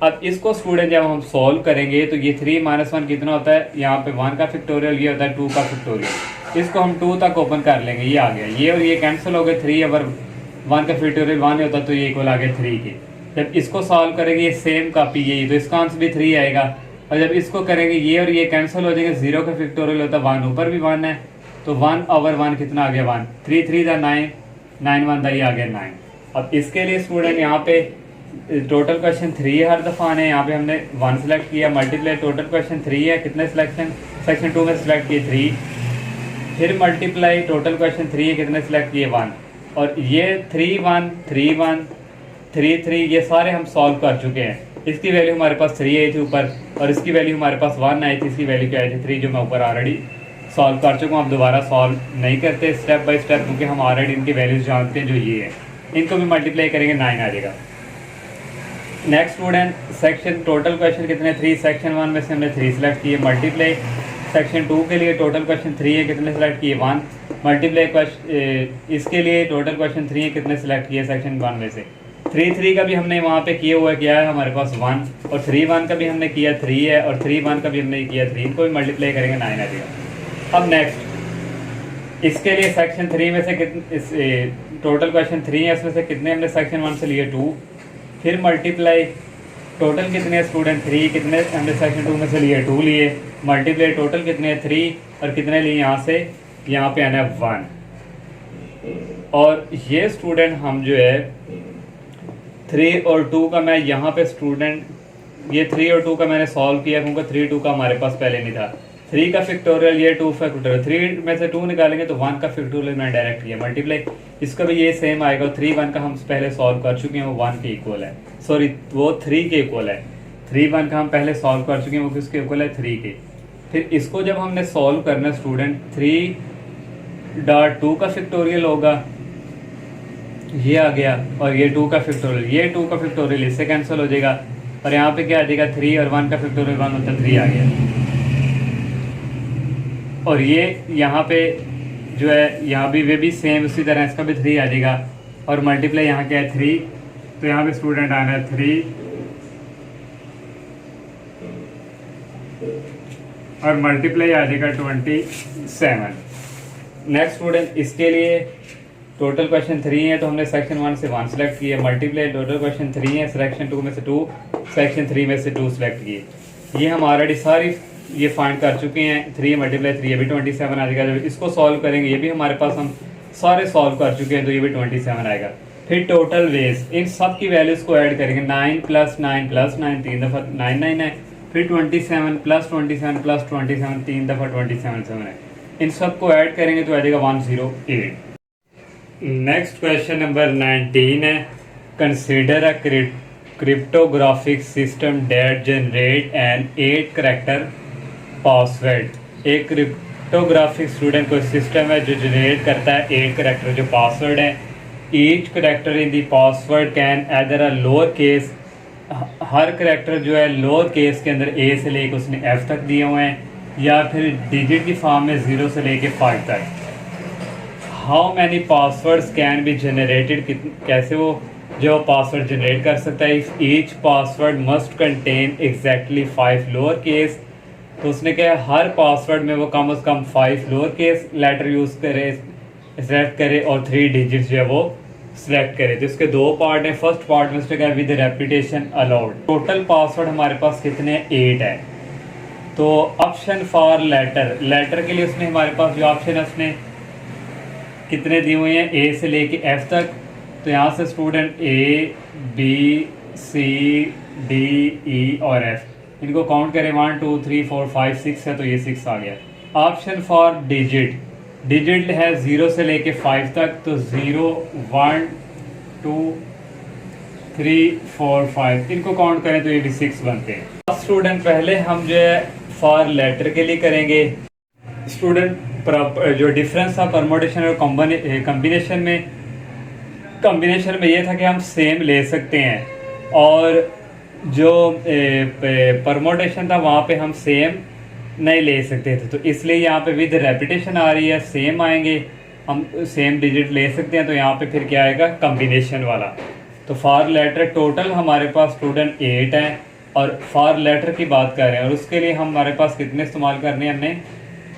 अब इसको स्टूडेंट जब हम सॉल्व करेंगे तो ये 3 - 1 कितना होता है, यहाँ पे 1 का फैक्टोरियल, ये होता है 2 का फैक्टोरियल। इसको हम 2 तक ओपन कर लेंगे, ये आ गया, ये और ये कैंसिल हो गए। 3 अगर 1 का फैक्टोरियल 1 होता तो ये इक्वल आ गया 3 के। जब इसको सॉल्व करेंगे ये सेम कॉपी यही, तो इसका आंसर भी 3 आएगा। और जब इसको करेंगे ये और ये कैंसिल हो जाएंगे, 0 का फैक्टोरियल होता है 1, ऊपर भी 1 है, तो 1 ओवर 1 कितना आ गया 1, 3 3 दा 9, 9 1 दा ये आ गया 9। अब इसके लिए स्टूडेंट यहाँ पे टोटल क्वेश्चन 3 हर दफ़ा आने, यहाँ पे हमने 1 सेलेक्ट किया, मल्टीप्लाई टोटल क्वेश्चन 3 है, कितने सिलेक्शन सेक्शन 2 में सेलेक्ट किए 3, फिर मल्टीप्लाई टोटल क्वेश्चन 3 है, कितने सेलेक्ट किए 1, और ये 3 1 3 1 3 3 ये सारे हम सॉल्व कर चुके हैं। इसकी वैल्यू हमारे पास 3 आई थी ऊपर, और इसकी वैल्यू हमारे पास 1 आई थी, इसकी वैल्यू क्या आई थी 3, जो मैं ऊपर ऑलरेडी सॉल्व कर चुका हूँ। अब दोबारा सॉल्व नहीं करते स्टेप बाय स्टेप, क्योंकि हम ऑलरेडी इनकी वैल्यूज जानते हैं जो ये है। इनको भी मल्टीप्लाई करेंगे 9 आ जाएगा। Next student, section total question कितने 3, सेक्शन 1 में से हमने 3 सेलेक्ट किए, मल्टीप्लाई सेक्शन 2 के लिए टोटल क्वेश्चन 3 है, कितने सेलेक्ट किए 1, मल्टीप्लाई क्वेश्चन इसके लिए टोटल क्वेश्चन 3 है, कितने सेलेक्ट किए सेक्शन 1 में से 3 3 का भी हमने वहाँ पे किया हुआ क्या है हमारे पास 1, और 3 1 का भी हमने किया 3 है, और 3 1 का भी हमने किया 3, इनको भी मल्टीप्लाई करेंगे 9 आ जाएगा। अब नेक्स्ट, इसके लिए सेक्शन 3 में से कितने टोटल क्वेश्चन 3 है, इसमें से कितने हमने सेक्शन 1 से लिए 2, फिर मल्टीप्लाई टोटल कितने स्टूडेंट 3, कितने हमने सेक्शन 2 में से लिए 2 लिए, मल्टीप्लाई टोटल कितने 3 और कितने लिए यहाँ से यहाँ पे आना है 1। और ये स्टूडेंट हम जो है 3 और 2 का मैं यहाँ पे स्टूडेंट ये 3 और 2 का मैंने सॉल्व किया, क्योंकि 3 2 का हमारे पास पहले नहीं था। 3 का फैक्टोरियल ये 2 फैक्टोरियल, 3 में से 2 निकालेंगे तो 1 का फैक्टोरियल मैंने डायरेक्ट किया, मल्टीप्लाई इसका भी ये सेम आएगा। 3 1 का हम पहले सॉल्व कर चुके हैं, वो 1 के इक्वल है, सॉरी वो 3 के इक्वल है। 3 1 का हम पहले सॉल्व कर चुके हैं, वो किसके इक्वल है 3 के। फिर इसको जब हमने सॉल्व करना स्टूडेंट 3.2 का फैक्टोरियल होगा, ये आ गया, और ये 2 का फैक्टोरियल, ये 2 का फैक्टोरियल इससे कैंसिल हो जाएगा, और यहाँ पे क्या आ जाएगा 3 और 1 का फैक्टोरियल 1 होता है 3 आ गया। और ये यहाँ पे जो है यहाँ भी वे भी सेम उसी तरह इसका भी 3 आ जाएगा, और मल्टीप्लाई यहाँ क्या है 3, तो यहाँ पे स्टूडेंट आना है 3 और मल्टीप्लाई आ जाएगा 27। नेक्स्ट स्टूडेंट, इसके लिए टोटल क्वेश्चन 3 है, तो हमने सेक्शन 1 से 1 सेलेक्ट किया, मल्टीप्लाई टोटल क्वेश्चन 3 है, सेक्शन 2 में से 2, सेक्शन 3 में से 2 सेलेक्ट किए। ये हम ऑलरेडी सारी ये फाइंड कर चुके हैं, 3 मल्टीप्लाई 3 ये भी 27 आ जाएगा। जब इसको सॉल्व करेंगे ये भी हमारे पास हम सारे सॉल्व कर चुके हैं, तो ये भी 27 आएगा। फिर टोटल वेज, इन सब की वैल्यूज को ऐड करेंगे, 9 + 9 + 9 3 दफ़ा 9 9 है, फिर 27 + 27 + 27 3 दफ़ा 27 7 है, इन सब को ऐड करेंगे तो आ जाएगा 108। नेक्स्ट क्वेश्चन नंबर 19 है, consider a cryptographic system that generate N 8 character password. एक क्रिप्टोग्राफिक स्टूडेंट कोई सिस्टम है जो जनरेट करता है 8 कैरेक्टर जो पासवर्ड है। Each character in the password can either a lower case, her character जो है लोअर केस के अंदर ए से लेके उसने एफ तक दिए हुए हैं, या फिर डिजिट की फॉर्म में 0 से लेके 5 तक। How many passwords can be generated, कैसे वो जो पासवर्ड जनरेट कर सकता है। If each password must contain exactly 5 lower case, तो उसने क्या हर पासवर्ड में वो कम से कम 5 लोअर केस लेटर यूज़ करे, सेलेक्ट करे, और 3 डिजिट जो है वो सिलेक्ट करे। तो इसके 2 पार्ट हैं। फर्स्ट पार्ट में उसने कहा with repetition allowed. Total password हमारे पास कितने 8 है। तो ऑप्शन फॉर लेटर, लेटर के लिए उसने हमारे पास जो ऑप्शन है उसने कितने दिए हुए हैं ए से लेके एफ तक। तो यहाँ से student A B C D E और एफ, इनको काउंट करें 1 2 3 4 5 6 है, तो ये 6 आ गया। ऑप्शन फॉर डिजिट, डिजिट है 0 से लेके 5 तक, तो 0 1 2 3 4 5, इनको काउंट करें तो ये भी 6 बनते हैं। स्टूडेंट पहले हम जो है फॉर लेटर के लिए करेंगे। स्टूडेंट जो डिफरेंस था परमोटेशन और कॉम्बिनेशन में ये था कि हम सेम ले सकते हैं, और जो परमोटेशन था वहाँ पे हम सेम नहीं ले सकते थे। तो इसलिए यहाँ पे विद रेपिटेशन आ रही है, सेम आएंगे, हम सेम डिजिट ले सकते हैं। तो यहाँ पे फिर क्या आएगा कॉम्बिनेशन वाला। तो फॉर लेटर टोटल हमारे पास स्टूडेंट 8 हैं, और फॉर लेटर की बात कर रहे हैं, और उसके लिए हमारे पास कितने इस्तेमाल करने हैं हमने,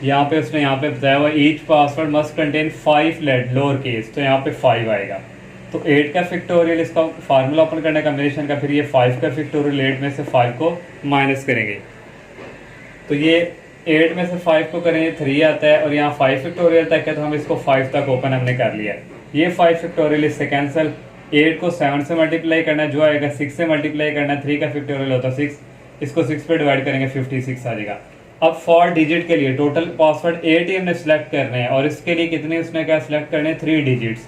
यहाँ पे उसने यहाँ पे बताया हुआ each password must contain 5 lower case, तो यहाँ पे 5 आएगा। तो 8 का फैक्टोरियल, इसका फार्मूला ओपन करने का कॉम्बिनेशन का, फिर ये 5 का फैक्टोरियल 8 में से 5 को माइनस करेंगे, तो ये 8 में से 5 को करेंगे 3 आता है, और यहाँ 5 फैक्टोरियल तक है, तो हम इसको 5 तक ओपन हमने कर लिया। ये 5 फैक्टोरियल इससे कैंसिल, 8 को 7 से मल्टीप्लाई करना, जो आएगा 6 से मल्टीप्लाई करना, 3 का फैक्टोरियल होता है 6, इसको 6 पे डिवाइड करेंगे 56 आ जाएगा। अब फॉर डिजिट के लिए टोटल पासवर्ड 8 ही हमने सेलेक्ट करने हैं, और इसके लिए कितने उसने क्या सेलेक्ट करने हैं 3 डिजिट्स।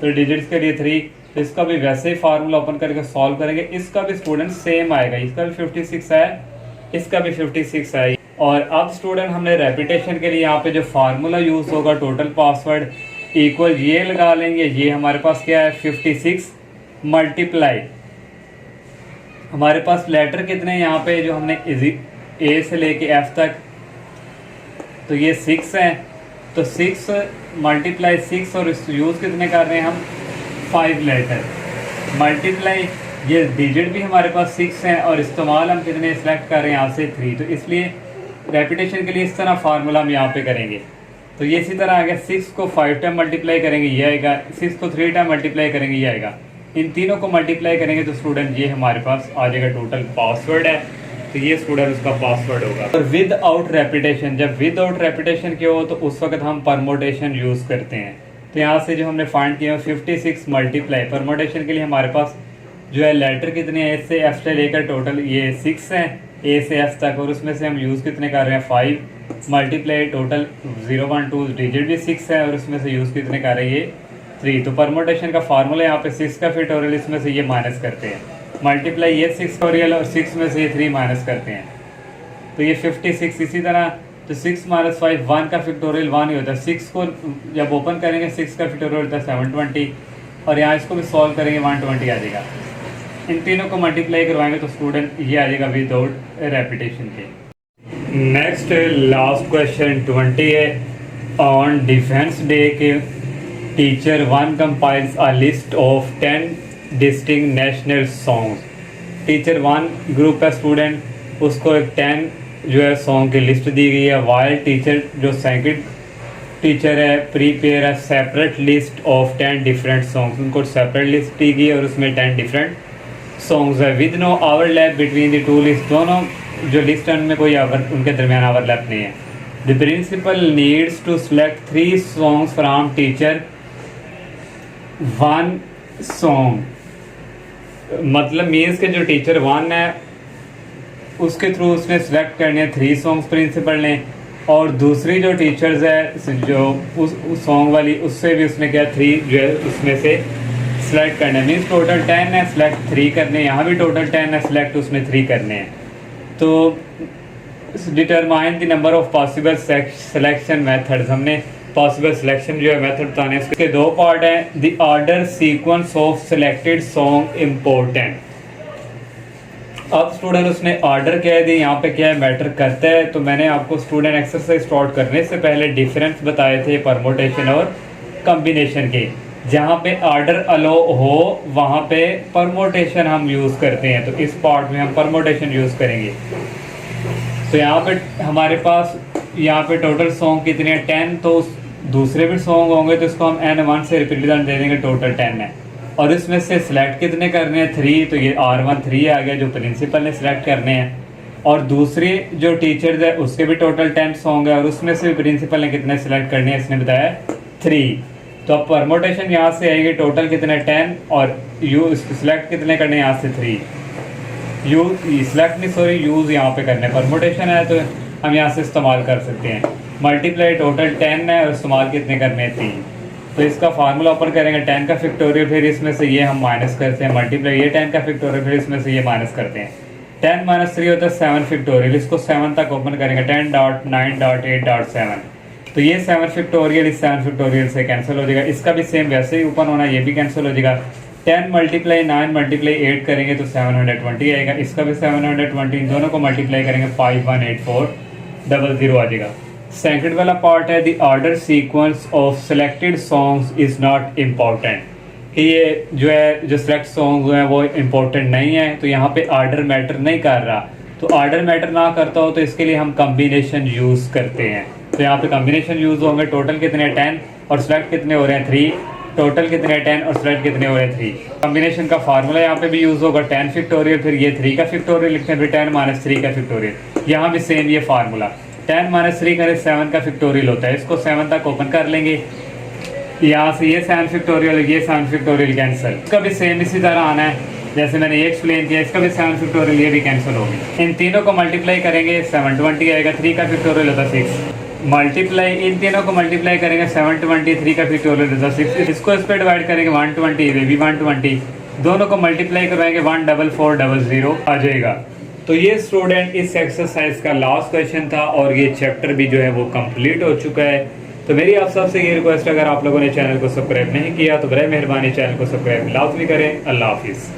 तो डिजिट्स के लिए 3, तो इसका भी वैसे ही फार्मूला ओपन करके सॉल्व करेंगे। इसका भी स्टूडेंट सेम आएगा, इसका भी 56 है, इसका भी 56 है। और अब स्टूडेंट हमने रेपिटेशन के लिए यहाँ पे जो फार्मूला यूज होगा टोटल पासवर्ड इक्वल ये लगा लेंगे। ये हमारे पास क्या है 56 मल्टीप्लाई, हमारे पास लेटर कितने यहाँ पे जो हमने ए से लेके एफ तक, तो ये 6 है, तो 6 मल्टीप्लाई 6 और यूज कितने कर रहे हैं हम 5 लेटर मल्टीप्लाई, ये डिजिट भी हमारे पास 6 है और इस्तेमाल हम कितने सेलेक्ट कर रहे हैं यहाँ से 3। तो इसलिए रेपिटेशन के लिए इस तरह फार्मूला हम यहाँ पे करेंगे। तो ये इसी तरह आएगा 6 को 5 टाइम मल्टीप्लाई करेंगे ये आएगा, 6 को 3 टाइम मल्टीप्लाई करेंगे ये आएगा। इन तीनों को मल्टीप्लाई करेंगे तो स्टूडेंट ये हमारे पास आ जाएगा टोटल पासवर्ड है। तो ये स्टूडेंट उसका पासवर्ड होगा। और विद आउट रेपिटेशन, जब विद आउट रेपिटेशन के हो तो उस वक्त हम परमोटेशन यूज करते हैं। तो यहाँ से जो हमने फाइंड किया 56 मल्टीप्लाई, परमोटेशन के लिए हमारे पास जो है लेटर कितने हैं, ए से एफ से लेकर टोटल ये 6 हैं ए से एफ तक, और उसमें से हम यूज़ कितने कर रहे हैं 5 मल्टीप्लाई टोटल 0 1 2 डिजिट भी 6 है और उसमें से यूज़ कितने कर रहे हैं ये 3। तो परमोटेशन का फार्मूला यहाँ पे 6 का फैक्टोरियल, इसमें से ये माइनस करते हैं, मल्टीप्लाई ये 6 फैक्टोरियल और 6 में से ये 3 माइनस करते हैं, तो ये 56। इसी तरह तो 6 - 5 1 का फैक्टोरियल 1 ही होता है। 6 को जब ओपन करेंगे 6 का फैक्टोरियल होता है 720 और यहाँ इसको भी सॉल्व करेंगे 120 आ जाएगा। इन तीनों को मल्टीप्लाई करवाएंगे तो स्टूडेंट ये आ जाएगा विदाउट रेपिटेशन के। नेक्स्ट लास्ट क्वेश्चन 20 है। ऑन डिफेंस डे के teacher 1 compiles a list of 10 distinct national songs. Teacher 1 group है स्टूडेंट, उसको एक 10 जो है सॉन्ग की लिस्ट दी गई है। वाइल टीचर जो सेकंड टीचर है prepare a separate list of 10 different songs, उनको सेपरेट लिस्ट दी गई है और उसमें 10 डिफरेंट सॉन्ग्स है। With no overlap between the two list, दोनों जो लिस्ट है उनमें कोई उनके दरमियान ओवरलैप नहीं है। The principal needs to select 3 songs from teacher 1 song, मतलब मीन्स के जो टीचर 1 है उसके थ्रू उसने सेलेक्ट करने हैं 3 सॉन्ग्स प्रिंसिपल ने, और दूसरी जो टीचर्स है जो उस सॉन्ग वाली उससे भी उसने क्या 3 जो है उसमें से सेलेक्ट करने, मीन्स टोटल 10 है सेलेक्ट 3 करने, यहाँ भी टोटल 10 है सेलेक्ट उसने 3 करने हैं। तो determine the number of possible selection methods, हमने पॉसिबल सिलेक्शन जो है मेथड बताने, इसके 2 पार्ट हैं। The order sequence of selected song important. अब स्टूडेंट उसने ऑर्डर कह दी, यहाँ पे क्या है मैटर करता है। तो मैंने आपको स्टूडेंट एक्सरसाइज स्टार्ट करने से पहले डिफरेंस बताए थे परमोटेशन और कॉम्बिनेशन के। जहाँ पे ऑर्डर अलो हो वहाँ पे परमोटेशन हम यूज़ करते हैं, तो इस पार्ट में हम परमोटेशन यूज़ करेंगे। तो यहाँ पे हमारे पास यहाँ पे टोटल सॉन्ग कितने हैं 10, तो दूसरे भी सॉन्ग होंगे तो इसको हम n1 से रिप्रेजेंट दे देंगे, टोटल 10 है। और इसमें से सिलेक्ट कितने करने हैं 3, तो ये R1 3 आ गया जो प्रिंसिपल ने सिलेक्ट करने हैं। और दूसरी जो टीचर्स है उसके भी टोटल 10 सॉन्ग है और उसमें से प्रिंसिपल ने कितने सिलेक्ट करने हैं इसने बताया 3। तो अब परमोटेशन यहाँ से आएगी टोटल कितने 10 और यू सिलेक्ट कितने करने यहाँ से 3। यू सिलेक्ट नहीं सॉरी यूज़ यहाँ पे करने, परमोटेशन है तो हम यहाँ से इस्तेमाल कर सकते हैं। मल्टीप्लाई टोटल 10 है और इस्तेमाल कितने करने हैं 3। तो इसका फार्मूला ओपन करेंगे 10 का फैक्टोरियल, फिर इसमें से ये हम माइनस करते हैं, मल्टीप्लाई ये 10 का फैक्टोरियल, फिर इसमें से ये माइनस करते हैं। 10 - 3 होता है 7 फैक्टोरियल, इसको 7 तक ओपन करेंगे 10.9.8.7। तो ये 7 फैक्टोरियल इस 7 फैक्टोरियल से कैंसिल हो जाएगा, इसका भी सेम वैसे ही ओपन होना, ये भी कैंसिल हो जाएगा। 10 × 9 × 8 करेंगे तो 720 आएगा, इसका भी 720, इन दोनों को मल्टीप्लाई करेंगे 518400 आ जाएगा। सेकंड वाला पार्ट है the order sequence of selected songs is not important, कि ये जो है जो सिलेक्ट सॉन्ग हैं वो इम्पोर्टेंट नहीं है, तो यहाँ पे ऑर्डर मैटर नहीं कर रहा। तो ऑर्डर मैटर ना करता हो तो इसके लिए हम कम्बिनेशन यूज़ करते हैं। तो यहाँ पे कम्बिनेशन यूज़ होंगे, टोटल कितने 10 और सेलेक्ट कितने हो रहे हैं 3, टोटल कितने 10 और सेलेक्ट कितने हो रहे हैं 3। कम्बिनेशन का फार्मूला यहाँ पे भी यूज़ होगा 10 फैक्टोरियल, फिर ये 3 का फैक्टोरियल लिखते हैं, फिर 10 - 3 का फैक्टोरियल। यहाँ भी सेम ये फार्मूला 10 - 3 करें 7 का फैक्टोरियल होता है, इसको 7 तक ओपन कर लेंगे, यहाँ से ये 7 फैक्टोरियल ये 7 फैक्टोरियल कैंसिल, इसका भी सेम इसी तरह आना है जैसे मैंने ये एक्सप्लेन किया, इसका भी 7 फैक्टोरियल ये भी कैंसिल होगी। इन तीनों को मल्टीप्लाई करेंगे 720 आएगा, 3 का फैक्टोरियल होता है 6, मल्टीप्लाई, इन तीनों को मल्टीप्लाई करेंगे 723 का फैक्टोरियल रिजल्ट 6, इसको इस पे डिवाइड करेंगे 120, ये भी 120, दोनों को मल्टीप्लाई करवाएंगे 14400 आ जाएगा। तो ये स्टूडेंट इस एक्सरसाइज का लास्ट क्वेश्चन था और ये चैप्टर भी जो है वो कंप्लीट हो चुका है। तो मेरी आप सबसे ये रिक्वेस्ट है, अगर आप लोगों ने चैनल को सब्सक्राइब नहीं किया तो बराए मेहरबानी चैनल को सब्सक्राइब लाजमी करें। अल्लाह हाफिज़।